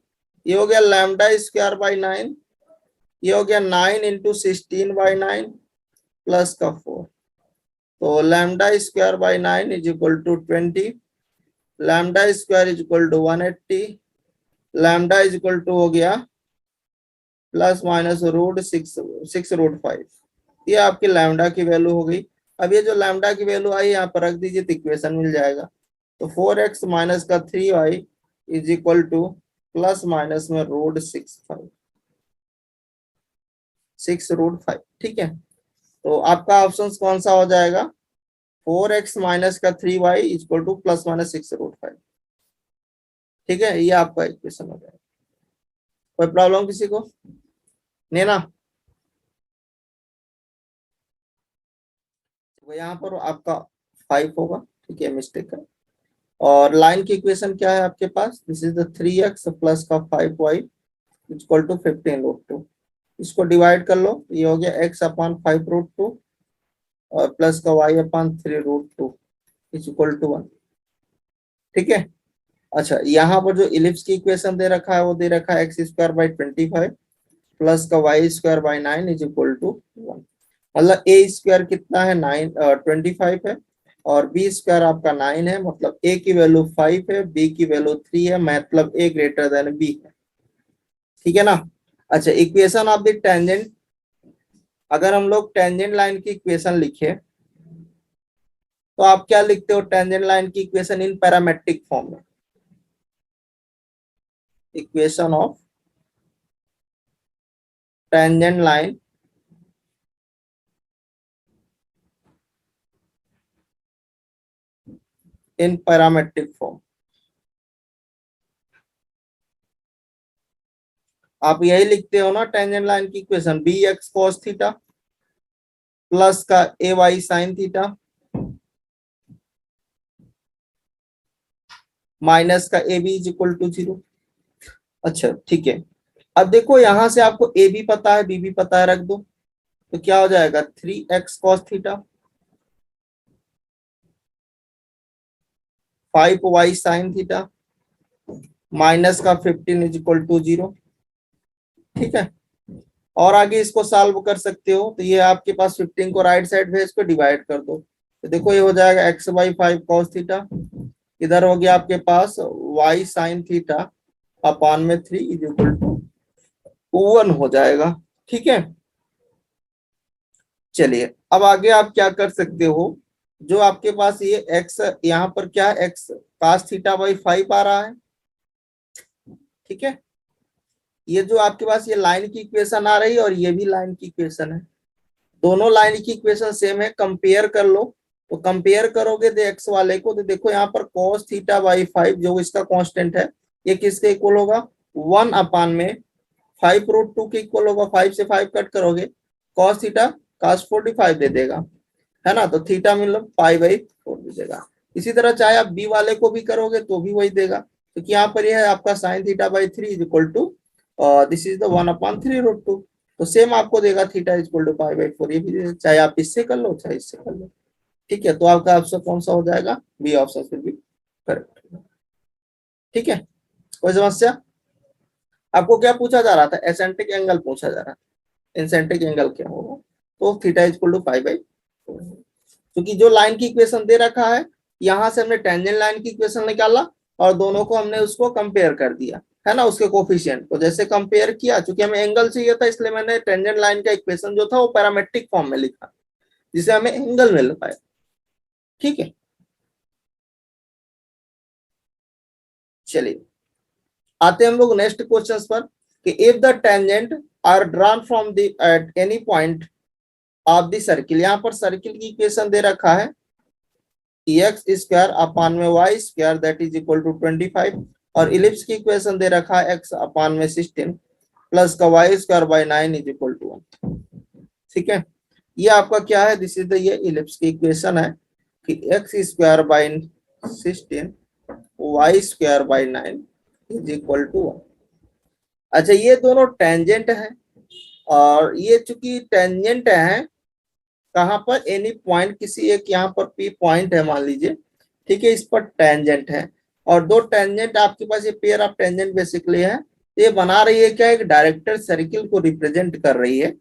A: ये हो गया लैम्डा स्क्वायर बाई 9, ये हो गया 9 इंटू 16/9 प्लस का 4, तो lambda square by 9 is equal to 20, lambda square is equal to 180, lambda is equal to हो गया प्लस माइनस रूट 6 रूट 5। ये आपकी लैम्डा की वैल्यू हो गई। अब ये जो लैम्डा की वैल्यू आई यहाँ पर रख दीजिए तो इक्वेशन मिल जाएगा। तो 4x माइनस का 3y is equal to plus minus में रूट 6 रूट 5। ठीक है, तो आपका ऑप्शन कौन सा हो जाएगा, 4x माइनस का 3y equal to plus minus 6 root 5। ठीक है, ये आपका इक्वेशन हो जाएगा। कोई प्रॉब्लम किसी को नहीं ना। तो यहाँ पर आपका 5 होगा, ठीक है मिस्टेक है। और लाइन की इक्वेशन क्या है आपके पास, this is the 3x plus का 5y इक्वल टू 15 रूट 2। इसको डिवाइड कर लो, ये हो गया x अपॉन 5 रूट 2 और प्लस का y upon 3 root 2 is equal to 1। ठीक है। अच्छा यहाँ पर जो इलिप्स की इक्वेशन दे रखा है वो दे रखा है एक्स स्क्वायर बाई 25 प्लस का y square by 9 is equal to 1। मतलब ए स्क्वायर कितना है 25 है और बी स्क्वायर आपका 9 है, मतलब ए की वैल्यू 5 है, बी की वैल्यू 3 है, मतलब ए ग्रेटर देन बी है। ठीक है ना। अच्छा इक्वेशन ऑफ द टेंजेंट, अगर हम लोग टेंजेंट लाइन की इक्वेशन लिखे तो आप क्या लिखते हो टेंजेंट लाइन की इक्वेशन इन पैरामेट्रिक फॉर्म में, equation of tangent line in parametric form. आप यही लिखते हो ना टेंजेंट लाइन की equation, b x cos theta plus का a y sine theta minus का a b is equal to 0। अच्छा ठीक है, अब देखो यहां से आपको ए भी पता है बी भी पता है, रख दो, तो क्या हो जाएगा 3x cos theta 5y sign theta minus का 15 इज इक्वल टू 0। ठीक है, और आगे इसको सॉल्व कर सकते हो, तो ये आपके पास 15 को राइट साइड भेज को डिवाइड कर दो, तो देखो ये हो जाएगा x बाई 5 कॉस थीटा, इधर हो गया आपके पास y साइन थीटा अपान में 3 इज इक्वल टू 1 हो जाएगा। ठीक है, चलिए अब आगे आप क्या कर सकते हो, जो आपके पास ये x यहाँ पर क्या है x cos थीटा बाई 5 आ रहा है। ठीक है, ये जो आपके पास ये लाइन की इक्वेशन आ रही है और ये भी लाइन की इक्वेशन है, दोनों लाइन की इक्वेशन सेम है, कंपेयर कर लो, तो कंपेयर करोगे तो एक्स वाले को, तो देखो यहाँ पर cos थीटा बाई 5 जो इसका कांस्टेंट है, ये किसके इक्वल होगा 1 अपान में 5 रूट 2 के इक्वल होगा, 5 से 5 कट करोगे cos थीटा cos 45 दे देगा, है ना, तो थीटा मतलब पाई बाई 4 दे देगा। इसी तरह चाहे आप बी वाले को भी करोगे तो भी वही देगा, क्योंकि यहाँ पर यह है आपका sine theta by 3 is equal to this is the 1 upon 3 root 2, तो सेम आपको देगा theta is equal to pi by 4, ये भी चाहे आप इससे कर लो चाहे इससे कर लो। ठीक है, तो आपका ऑप्शन कौन सा हो जाएगा, बी ऑप्शन फिर भी करेक्ट। ठीक है, कोई समस्या? आपको क्या पूछा जा रहा था, एसेंट्रिक एंगल पूछा जा रहा था, इंसेंट्रिक एंगल क्या होगा, तो theta is equal to pi by 4, क्योंकि जो लाइन की इक्वेशन दे रखा है, यहां से हमने टेंजेंट लाइन की इक्वेशन निकाला और दोनों को हमने उसको कंपेयर कर दिया, है ना, उसके कोफिशिएंट को जैसे कंपेयर किया, चूंकि हमें एंगल चाहिए था इसलिए मैंने टेंजेंट लाइन का इक्वेशन जो था वो पैरामेट्रिक फॉर्म में लिखा, जिसे हमें एंगल मिल पाए। ठीक है, चलिए आते हैं हम लोग नेक्स्ट क्वेश्चन पर, कि if the tangent are drawn from the at any point of the circle, यहाँ पर सर्किल की इक्वेशन दे रखा है एक्स स्क्वायर अपान में y square that is equal to 25, और इलिप्स की इक्वेशन दे रखा है एक्स अपान में 16 प्लस का y square by 9 is equal to 1। ठीक है, ये आपका क्या है, दिस इज द ये इलिप्स की इक्वेशन है कि x square by 16 y square by 9 is equal to 1। अच्छा ये दोनों टेंजेंट है, और ये चूंकि टेंजेंट है कहां पर, एनी पॉइंट, किसी एक यहाँ पर पी पॉइंट है मान लीजिए, ठीक है, इस पर टेंजेंट है, और दो टेंजेंट आपके पास, ये पेयर ऑफ टेंजेंट बेसिकली है, ये बना रही है क्या, एक डायरेक्टर सर्किल को रिप्रेजेंट कर रही है।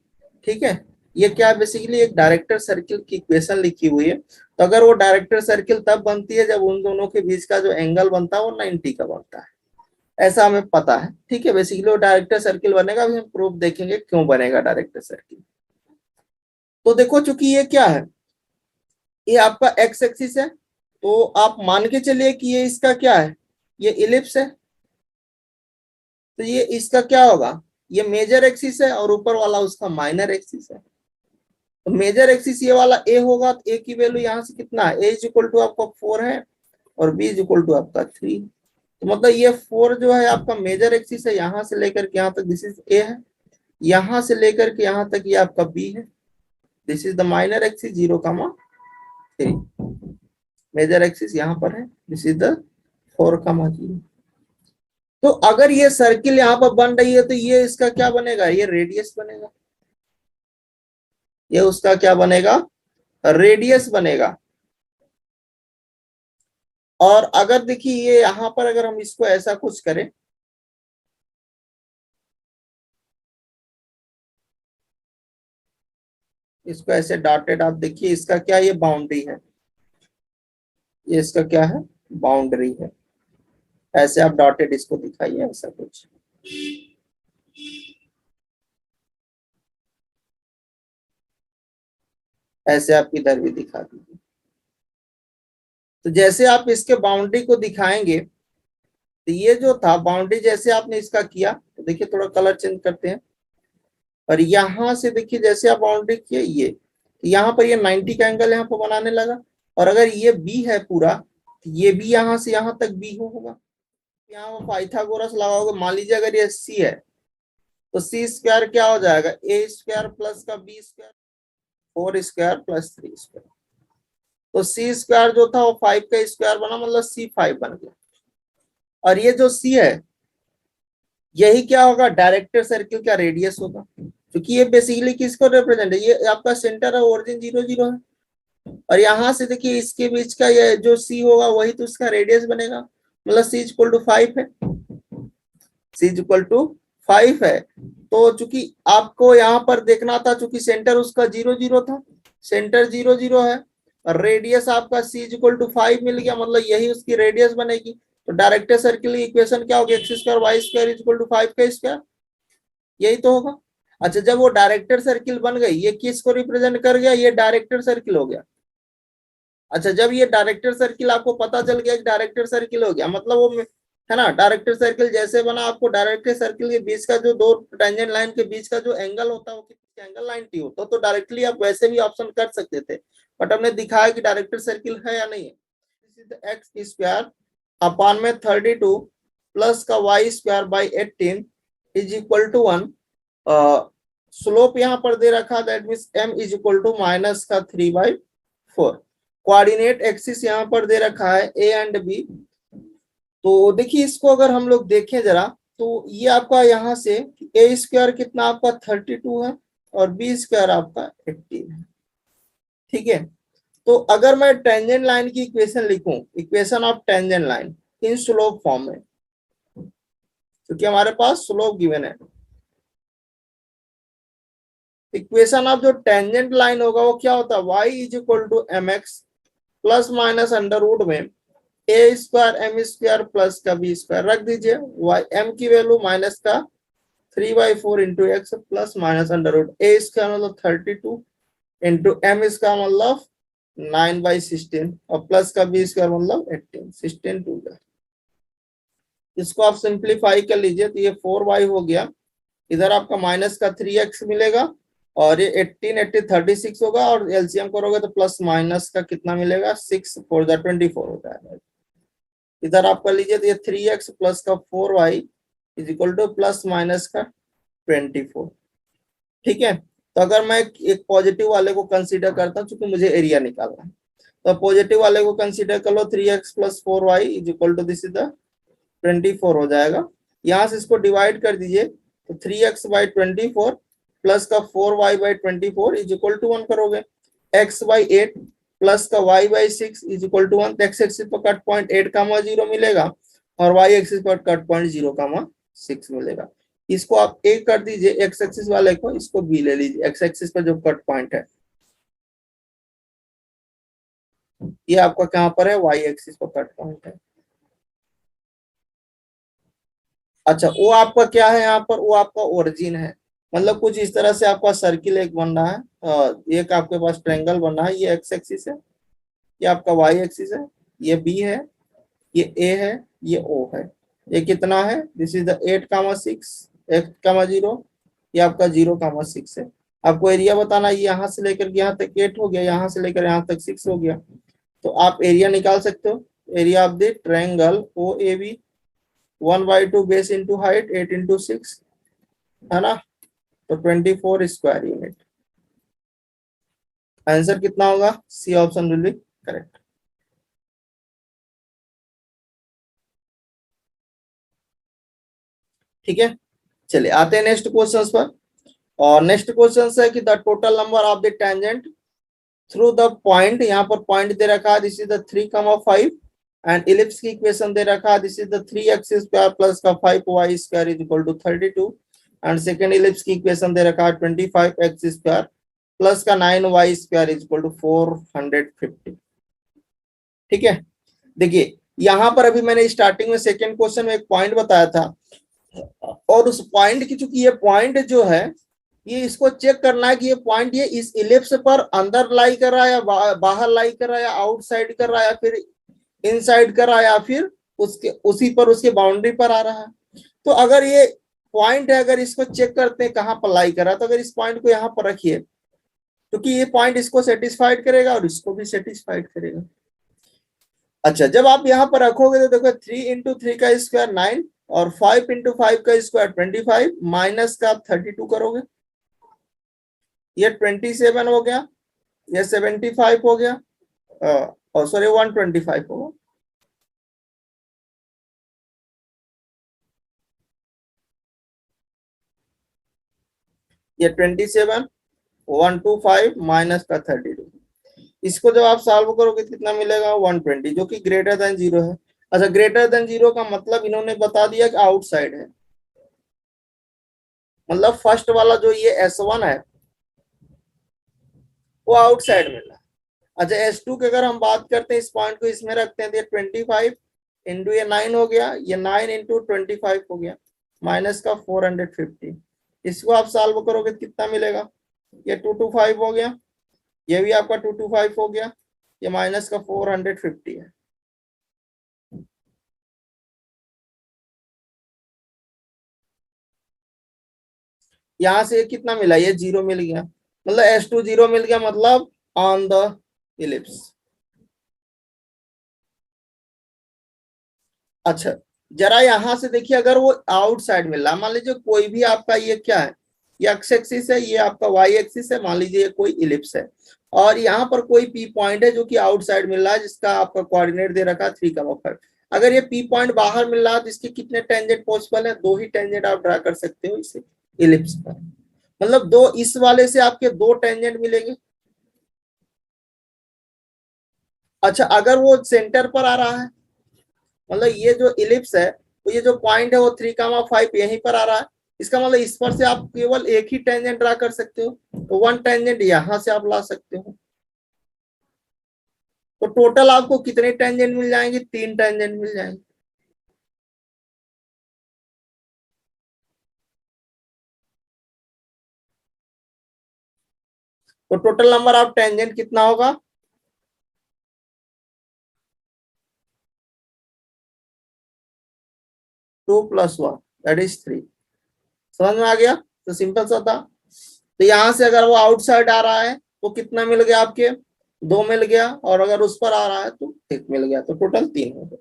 A: ठीक है, ये क्या बेसिकली एक डायरेक्टर सर्किल की इक्वेशन लिखी हुई है, तो अगर वो डायरेक्टर सर्किल तब बनती है जब उन दोनों के बीच का जो एंगल बनता है वो 90 का बनता है, ऐसा हमें पता है। ठीक है, बेसिकली वो डायरेक्टर सर्किल बनेगा, अभी हम प्रूफ देखेंगे क्यों बनेगा डायरेक्टर सर्किल। तो देखो चूंकि ये क्या है, ये आपका एक्स एक्सिस है, तो आप मान के चलिए कि ये इसका क्या है, ये इलिप्स है, तो ये इसका क्या होगा, ये मेजर एक्सिस है और ऊपर वाला उसका माइनर एक्सिस है, तो मेजर एक्सिस ये वाला ए होगा, तो ए की वैल्यू यहाँ से कितना है, ए इज इक्वल टू आपका 4 है और बी इज इक्वल टू आपका 3, तो मतलब ये 4 जो है आपका मेजर एक्सिस है, यहाँ से लेकर के यहाँ तक दिस इज ए है, यहाँ से लेकर के यहाँ तक ये आपका बी है, this is the minor axis 0, 3, major axis यहाँ पर है, दिस इज द 4, 0। तो अगर ये सर्किल यहाँ पर बन रही है तो ये इसका क्या बनेगा, ये रेडियस बनेगा, ये उसका क्या बनेगा, रेडियस बनेगा। और अगर देखिए ये यहाँ पर अगर हम इसको ऐसा कुछ करें, इसको ऐसे डॉटेड, आप देखिए इसका क्या, ये बाउंड्री है, ये इसका क्या है, बाउंड्री है, ऐसे आप डॉटेड इसको दिखाइए ऐसा कुछ, ऐसे आप इधर भी दिखा दीजिए। तो जैसे आप इसके बाउंड्री को दिखाएंगे, तो ये जो था बाउंड्री जैसे आपने इसका किया, तो देखिए थोड़ा कलर चेंज करते हैं, और यहां से देखिए जैसे आप बाउंड्री किए ये, तो यहाँ पर ये 90 का एंगल यहाँ पर बनाने लगा। और अगर ये बी है पूरा, तो ये भी यहाँ से यहाँ तक बी होगा। यहाँ पर पाइथागोरस लगाओगे, मान लीजिए अगर ये सी है, तो सी स्क्वायर क्या हो जाएगा, ए स्क्वायर प्लस का b square, 4 square plus 3 square. तो सी स्क्वायर जो था वो 5 का स्क्वायर बना, मतलब C5 बन गया। और ये जो सी है, यही क्या होगा, डायरेक्टर सर्किल का रेडियस होगा, क्योंकि ये बेसिकली किसको रिप्रेजेंट है, ये आपका सेंटर है, ओरिजिन 0 0 है। और यहाँ से देखिए इसके बीच का ये जो सी होगा वही तो इसका रेडियस बनेगा, मतलब सी इक्वल टू 5 है, सी इक्वल टू 5 है। तो चूंकि आपको यहाँ पर देखना था, चूंकि सेंटर उसका 0 0 था, सेंटर 0 0 है, और रेडियस आपका सी इक्वल टू 5 मिल गया, मतलब यही उसकी रेडियस बनेगी। तो डायरेक्टर सर्किल की इक्वेशन क्या होगी, x square y square equal to 5 का स्क्वायर, यही तो होगा। अच्छा, जब वो डायरेक्टर सर्किल बन गई, ये किसको रिप्रेजेंट कर गया, ये डायरेक्टर सर्किल हो गया। अच्छा, जब ये डायरेक्टर सर्किल आपको पता चल गया कि डायरेक्टर सर्किल हो गया, मतलब वो है ना, डायरेक्टर सर्किल जैसे बना, आपको डायरेक्टर सर्किल के बीच का जो दो टेंजेंट लाइन के बीच का जो एंगल होता है वो कितना एंगल 90 होता, तो डायरेक्टली आप वैसे भी ऑप्शन कर सकते थे, बट हमने दिखाया कि डायरेक्टर सर्किल है या नहीं है। एक्स स्क्वायर अपॉन में 32 प्लस का y square by 18 is equal to 1। Slope यहाँ पर दे रखा, that means m is equal to minus का 3/4। कोऑर्डिनेट एक्सिस यहाँ पर दे रखा है a एंड b। तो देखिए इसको अगर हम लोग देखें जरा, तो ये आपका यहाँ से a स्क्वायर कितना आपका 32 है, और b स्क्वायर आपका 18 है, ठीक है। तो अगर मैं टेंजेंट लाइन की इक्वेशन लिखूं, equation of tangent line in slope form में, क्योंकि हमारे पास स्लोप गिवन है, इक्वेशन ऑफ जो टेंजेंट लाइन होगा वो क्या होता है, y is equal to m x plus minus under root में a square m square plus का बी स्क्वायर रख दीजिए, वाई एम की वैल्यू माइनस का 3/4 into x plus minus under root a square मतलब 32 इंटू एम इसका मतलब 9/16 और प्लस का बी स्क्वायर मतलब 18, 16 टू का। इसको आप सिंप्लीफाई कर लीजिए, तो ये 4y हो गया, इधर आपका माइनस का 3x मिलेगा, और ये 18 80 36 होगा, और एलसीएम करोगे तो प्लस माइनस का कितना मिलेगा, 6 4 24 हो जाएगा। इधर आप कर लीजिए, तो ये 3x प्लस का 4y is equal to plus minus का 24, ठीक है। तो अगर मैं एक पॉजिटिव वाले को कंसीडर करता हूँ, क्योंकि मुझे एरिया निकालना है, तो पॉजिटिव वाले को कंसीडर कर लो, 3x plus 4y is equal to this is the 24 हो जाएगा। यहाँ से इसको डिवाइड कर दीजिए, तो 3x/24 प्लस का 4y/24 इज इक्वल टू 1 करोगे, x/8 प्लस का y/6 is equal to 1। X axis पर कट पॉइंट 8,0 मिलेगा, और y एक्सिस पर कट पॉइंट 0,6 मिलेगा। इसको आप a कर दीजिए, एक्स एक्सिस वाले को, इसको b ले लीजिए, एक्स एक्सिस पर जो कट पॉइंट है ये आपका कहाँ पर है, y एक्सिस पर कट पॉइंट है। अच्छा, वो आपका क्या है यहाँ पर, वो आपका ओरिजिन है, मतलब कुछ इस तरह से आपका सर्किल एक बन रहा है, एक आपके पास ट्रायंगल बन रहा है, ये एक्स एक्सिस है, ये आपका वाई एक्सिस है, ये बी है, ये ए है, ये ओ है। ये कितना है, दिस इज द 8,6 8,0, ये आपका 0,6 है। आपको एरिया बताना, ये यहाँ से लेकर यहाँ तक 8 हो गया, यहाँ से लेकर यहाँ तक 6 हो गया, तो आप एरिया निकाल सकते हो। Area of the triangle O A B 1/2 base into height 8 into 6 है ना, तो 24 स्क्वायर यूनिट। आंसर कितना होगा, C option will be correct. ठीक है, चलिए आते हैं नेक्स्ट क्वेश्चंस पर। और नेक्स्ट क्वेश्चन है कि the total number of the tangent through the point, यहाँ पर पॉइंट दे रखा है, this is the 3,5 and ellipse की इक्वेशन दे रखा है, this is the 3x square plus का 5y square is equal to 32 and second ellipse की इक्वेशन दे रखा है 25x स्क्वायर प्लस का 9y square is equal to 450। ठीक है, देखिए यहाँ पर अभी मैंने स्टार्टिंग में सेकेंड क्वेश्चन में एक पॉइंट बताया था, और उस पॉइंट की, चूंकि ये पॉइंट जो है ये इसको चेक करना है कि ये पॉइंट ये इस इलिप्स पर अंदर लाई कर रहा है या बाहर लाई कर रहा है या आउटसाइड कर रहा है या फिर इनसाइड कर रहा है या फिर उसके उसी पर उसके बाउंड्री पर आ रहा है। तो अगर ये पॉइंट है, अगर इसको चेक करते हैं कहाँ पर लाई कर रहा है, तो अगर इस पॉइंट को यहाँ पर रखिए, क्योंकि ये पॉइंट इसको सेटिस्फाइड करेगा और इसको भी सेटिस्फाइड करेगा। अच्छा, जब आप यहाँ पर रखोगे तो देखो 3 × 3 का स्क्वायर 9 और 5 × 5 का स्क्वायर 25 माइनस का आप 32 करोगे, ये 27 हो गया, ये 75 हो गया, और सॉरी 125 होगा। ये 27 125 माइनस का 32, इसको जब आप सॉल्व करोगे कितना मिलेगा 120, जो कि ग्रेटर देन 0 है। अच्छा, ग्रेटर देन 0 का मतलब इन्होंने बता दिया कि आउटसाइड है, मतलब फर्स्ट वाला जो ये S1 है वो आउटसाइड मिला। अच्छा, S2 की अगर हम बात करते हैं, इस पॉइंट को इसमें रखते हैं तो ये 25 इंटू ये 9 हो गया, ये 9 इंटू 25 हो गया, माइनस का 450। इसको आप सॉल्व करोगे तो कितना मिलेगा, ये 225 हो गया, ये भी आपका 225 हो गया, ये माइनस का 450 है। यहां से कितना मिला, ये 0 मिल गया, मतलब S2 0 मिल गया, मतलब ऑन द इलिप्स। अच्छा, जरा यहां से देखिए, अगर वो आउटसाइड मिल रहा, मान लीजिए कोई भी आपका ये क्या है, ये एक्स एक्सिस है, ये आपका वाई एक्सिस है, मान लीजिए कोई इलिप्स है, और यहाँ पर कोई पी पॉइंट है जो कि आउटसाइड मिल रहा है, जिसका आपका कोऑर्डिनेट दे रखा है 3,5। अगर ये पी पॉइंट बाहर मिल रहा है तो इसके कितने टेंजेंट पॉसिबल है, दो ही टेंजेंट आप ड्रा कर सकते हो इसे इलिप्स पर, मतलब दो, इस वाले से आपके दो टेंजेंट मिलेंगे। अच्छा, अगर वो सेंटर पर आ रहा है, मतलब ये जो इलिप्स है, तो ये जो पॉइंट है वो 3,5 यहीं पर आ रहा है, इसका मतलब इस पर से आप केवल एक ही टेंजेंट ड्रा कर सकते हो, तो वन टेंजेंट यहां से आप ला सकते हो। तो टोटल आपको कितने टेंजेंट मिल जाएंगे, 3 टेंजेंट मिल जाएंगे। तो टोटल नंबर ऑफ टेंजेंट कितना होगा, 2 + 1 दैट इज 3। समझ में आ गया, तो सिंपल सा था। तो यहां से अगर वो आउटसाइड आ रहा है तो कितना मिल गया आपके, 2 मिल गया, और अगर उस पर आ रहा है तो 1 मिल गया, तो टोटल 3 हो गया।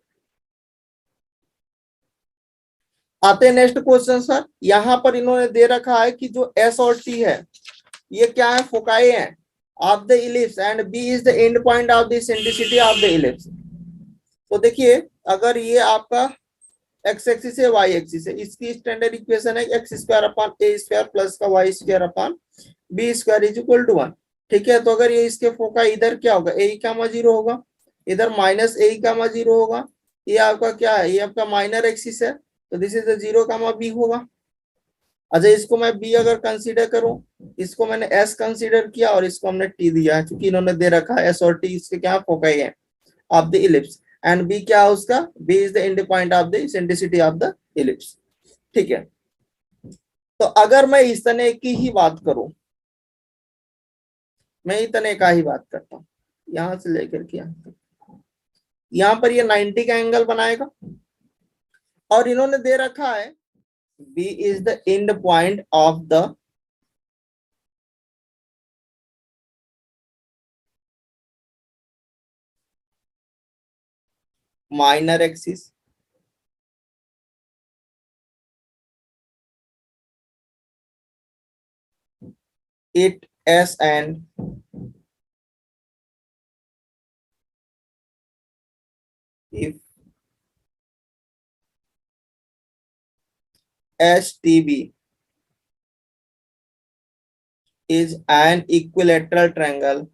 A: आते हैं नेक्स्ट क्वेश्चन सर। यहाँ पर इन्होंने दे रखा है कि जो एस और टी है ये क्या है, फोकाई है of the ellipse, and B is the end point of the eccentricity of the ellipse. तो देखिए, अगर ये आपका एक्स एक्सिस है, वाई एक्सिस है, इसकी स्टैंडर्ड इक्वेशन है x square upon a square plus का y square upon b square is equal to 1। ठीक है, तो अगर ये इसके फोकाई इधर क्या होगा, ए कामा 0 होगा, इधर माइनस ए कामा 0 होगा, ये आपका क्या है, ये आपका माइनर एक्सिस है, तो दिस इज 0 कामा बी होगा। अच्छा, इसको मैं बी अगर कंसीडर करूं, इसको मैंने एस कंसीडर किया और इसको हमने टी दिया है, क्योंकि इन्होंने दे रखा है एस और टी इसके क्या फोकाई है of the ellipse, and B क्या है उसका, B is the end point of the eccentricity of the ellipse. ठीक है, तो अगर मैं इस तरह की ही बात करूं, मैं इतने का ही बात करता हूं, यहां से लेकर के यहां तक, यहां पर ये 90 का एंगल बनाएगा, और इन्होंने दे रखा है B is the end point of the minor axis, it as and if STB is an equilateral triangle,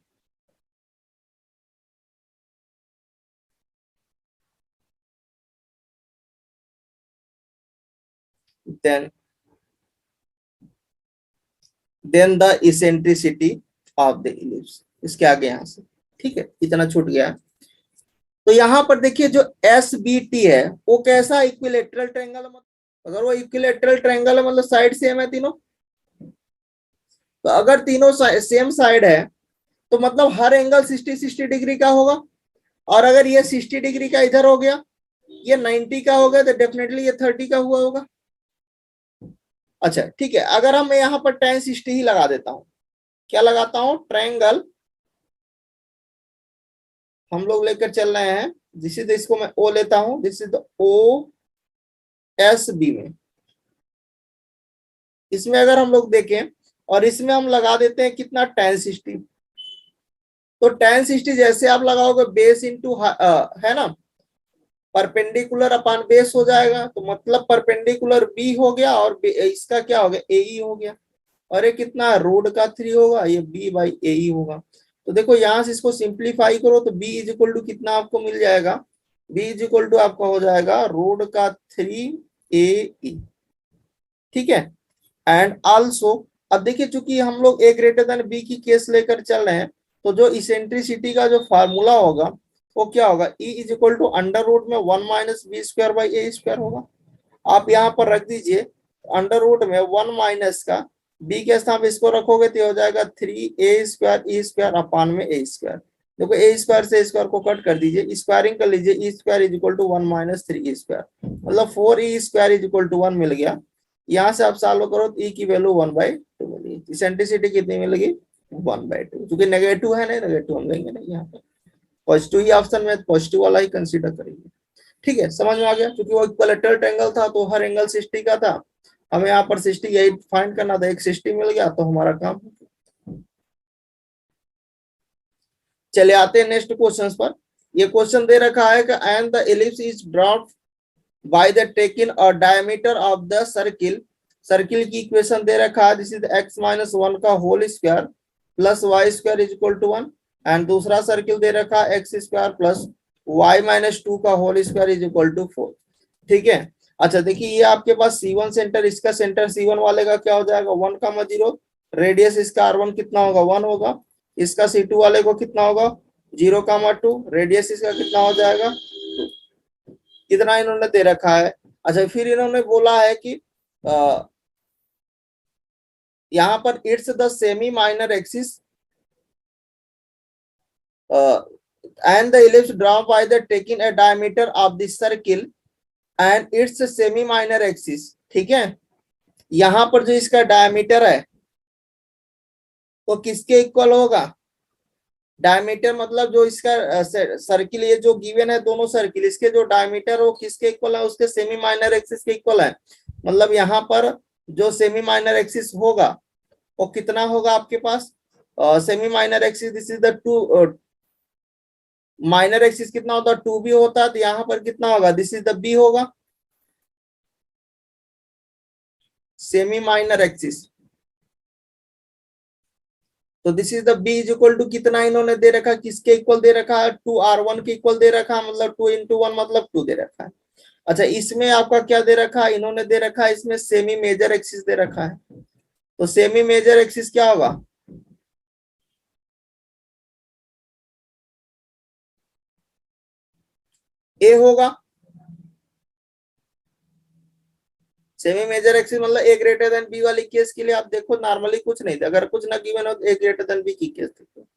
A: then the eccentricity of the ellipse। इसके आगे यहां से, ठीक है, इतना छूट गया। तो यहां पर देखिए जो एस बी टी है वो कैसा इक्विलेटरल ट्रायंगल है, अगर वो इक्विलेटरल ट्रायंगल है मतलब साइड सेम है तीनों, तो अगर तीनों सेम साइड है तो मतलब हर एंगल 60-60 डिग्री का होगा, और अगर ये 60 डिग्री का इधर हो गया, ये 90 का हो गया, तो डेफिनेटली ये 30 का हुआ होगा। अच्छा ठीक है, अगर हम यहाँ पर tan 60 ही लगा देता हूं, क्या लगाता हूं, ट्रायंगल हम लोग लेकर चल रहे हैं, जिस इसको मैं ओ लेता हूं, this is O S B में, इसमें अगर हम लोग देखें और इसमें हम लगा देते हैं कितना, tan 60, तो tan 60 जैसे आप लगाओगे बेस इंटू है ना, परपेंडिकुलर अपान बेस हो जाएगा, तो मतलब परपेंडिकुलर बी हो गया और इसका क्या हो गया, ए हो गया, और ये कितना रूट का 3 होगा, ये बी बाई ए होगा। तो देखो यहां से इसको सिंप्लीफाई करो तो बी इज इक्वल टू कितना आपको मिल जाएगा, बी इज इक्वल टू आपका हो जाएगा रूट का 3 ए, ठीक है। एंड आल्सो, अब देखिए चूंकि हम लोग ए ग्रेटर देन बी की केस लेकर चल रहे हैं, तो जो इसेंट्रिसिटी का जो फार्मूला होगा वो क्या होगा, e is equal to under root में 1 minus b square by a square होगा। आप यहाँ पर रख दीजिए अंडर रूट में 1 माइनस का बी के स्थान पे इसको रखोगे तो हो जाएगा 3 a² ई स्क्वायर अपान में ए स्क्वायर। देखो ए स्क्वायर से स्क्वायर को कट कर दीजिए, स्क्वायरिंग कर लीजिए, e square is equal to 1 minus 3 square, मतलब 4 स्क्वायर इज इक्वल टू 1 मिल गया। यहाँ से आप सॉल्व करो तो ई की वैल्यू 1/2 मिलेगी, इसेंट्रिसिटी कितनी मिलेगी, 1/2, क्योंकि नेगेटिव है नहीं, नेगेटिव हम लेंगे नहीं, यहाँ पर पॉजिटिव ही ऑप्शन में, पॉजिटिव वाला ही कंसीडर करेंगे। ठीक है, समझ में आ गया, क्योंकि वो इक्विलेटरल ट्रायंगल था तो हर एंगल 60 का था, हमें यहाँ पर 68 फाइंड करना था, एक 60 मिल गया तो हमारा काम। चले आते हैं नेक्स्ट क्वेश्चन पर। ये क्वेश्चन दे रखा है कि and the ellipse is dropped by the taking और diameter of the circle, circle की इक्वेशन दे रखा है, दिस इज x माइनस 1 का whole square plus y square is equal to 1, and दूसरा सर्किल दे रखा है x square plus y minus 2 का whole square is equal to 4। ठीक है, अच्छा देखिए ये आपके पास C1 सेंटर, इसका सेंटर C1 वाले का क्या हो जाएगा 1,0, रेडियस इसका R1 कितना होगा 1 होगा, इसका C2 वाले को कितना होगा 0,2, रेडियस इसका कितना हो जाएगा, कितना इन्होंने दे रखा है। अच्छा फिर इन्होंने बोला है कि यहाँ पर it's the semi minor axis and the ellipse drawn by the taking a diameter of the circle and its semi minor axis। ठीक है, यहां पर जो इसका डायमीटर है वो किसके इक्वल होगा, डायमीटर मतलब जो इसका सर्किल ये जो गिवन है दोनों सर्किल, इसके जो डायमीटर वो किसके इक्वल है, उसके सेमी माइनर एक्सिस के इक्वल है। मतलब यहाँ पर जो सेमी माइनर एक्सिस होगा वो कितना होगा आपके पास, semi minor axis this is the 2, minor axis कितना होता है 2b होता है, तो यहाँ पर कितना होगा, दिस इज द b होगा, सेमी माइनर एक्सिस, तो this is the b is equal to कितना इन्होंने दे रखा, किसके इक्वल दे रखा है 2r1 के इक्वल दे रखा है, मतलब 2 into 1 मतलब 2 दे रखा है। अच्छा इसमें आपका क्या दे रखा है, इन्होंने दे रखा है इसमें सेमी मेजर एक्सिस दे रखा है, तो सेमी मेजर एक्सिस क्या होगा, ए होगा, सेमी मेजर एक्सिस मतलब ए ग्रेटर देन बी वाली केस के लिए आप देखो नॉर्मली कुछ नहीं था, अगर कुछ ना गिवन हो तो ए ग्रेटर देन बी की केस देखो,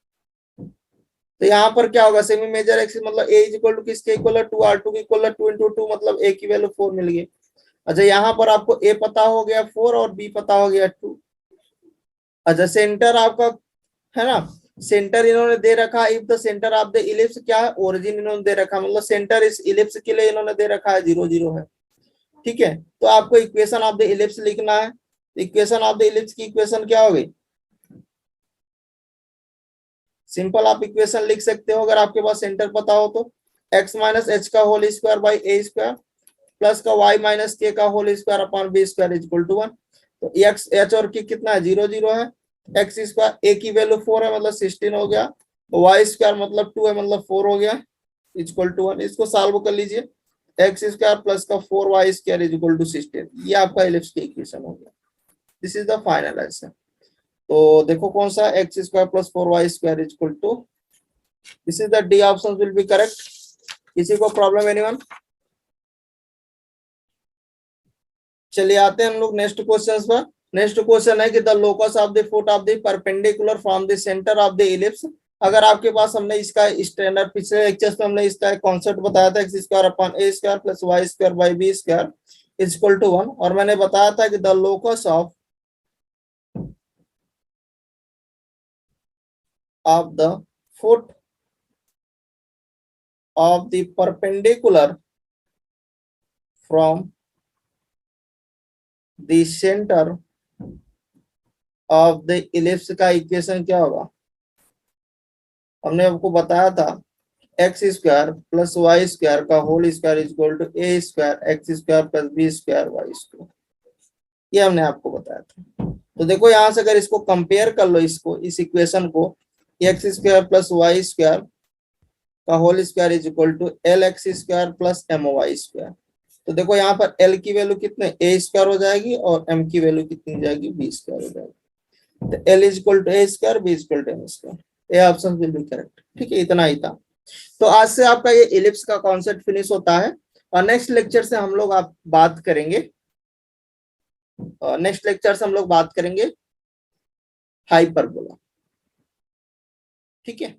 A: तो यहाँ पर क्या होगा सेमी मेजर एक्सिस मतलब ए इज इक्वल टू किसके इक्वल है 2r2 के इक्वल है, 2 into 2 मतलब ए की वैल्यू 4 मिल गई। अच्छा यहाँ पर आपको ए पता हो गया 4 और बी पता हो गया 2। अच्छा सेंटर आपका है ना, सेंटर इन्होंने दे रखा है, if the centre of the ellipse क्या है, ओरिजिन इन्होंने दे रखा है, मतलब सेंटर इस इलिप्स के लिए इन्होंने दे रखा है 0 0 है। ठीक है, तो आपको इक्वेशन ऑफ द इलिप्स लिखना है, इक्वेशन ऑफ द इलिप्स की इक्वेशन क्या हो गई, सिंपल आप इक्वेशन लिख सकते हो अगर आपके पास सेंटर पता हो तो, x माइनस एच का whole square by a square plus का y माइनस के का whole square upon b square is equal to 1। तो x h और k कितना है 0 0 है, x स्क्वायर a की वैल्यू 4 है मतलब 16 हो गया, y स्क्वायर मतलब 2 है मतलब 4 हो गया इज इक्वल टू 1। इसको सॉल्व कर लीजिए, x स्क्वायर प्लस का 4y square is equal to 16, ये आपका इलिप्स की इक्वेशन हो गया, this is the final answer. तो देखो कौन सा, x square plus 4y square is equal to, this is the D option will be correct. किसी को प्रॉब्लम एनीवन, चलिए आते हैं हम लोग नेक्स्ट क्वेश्चन पर। नेक्स्ट क्वेश्चन है कि the locus of the foot of the perpendicular from the centre of the ellipse अगर आपके पास, हमने इसका स्टैंडर्ड पिछले लेक्चर्स में हमने इसका कॉन्सेप्ट बताया था, x square upon a square plus y square by b square is equal to 1, और मैंने बताया था कि the locus of the foot of the perpendicular from the centre of the ellipse का इक्वेशन क्या होगा? हमने आपको बताया था x square plus y square का whole square is equal to a square x square plus b square y square, ये हमने आपको बताया था। तो देखो यहां से अगर इसको कंपेयर कर लो, इसको इस इक्वेशन को, x square plus y square का whole square is equal to l x square plus m y square. तो देखो यहाँ पर एल की वैल्यू कितने, ए स्क्वायर हो जाएगी, और एम की वैल्यू कितनी हो जाएगी, बी स्क्वायर हो जाएगी। तो l is equal to a square, b is equal to m square, ये ऑप्शन विल बी करेक्ट। ठीक है, इतना ही था। तो आज से आपका ये इलिप्स का कॉन्सेप्ट फिनिश होता है, और नेक्स्ट लेक्चर से हम लोग आप बात करेंगे, नेक्स्ट लेक्चर से हम लोग बात करेंगे हाइपरबोला। ठीक है।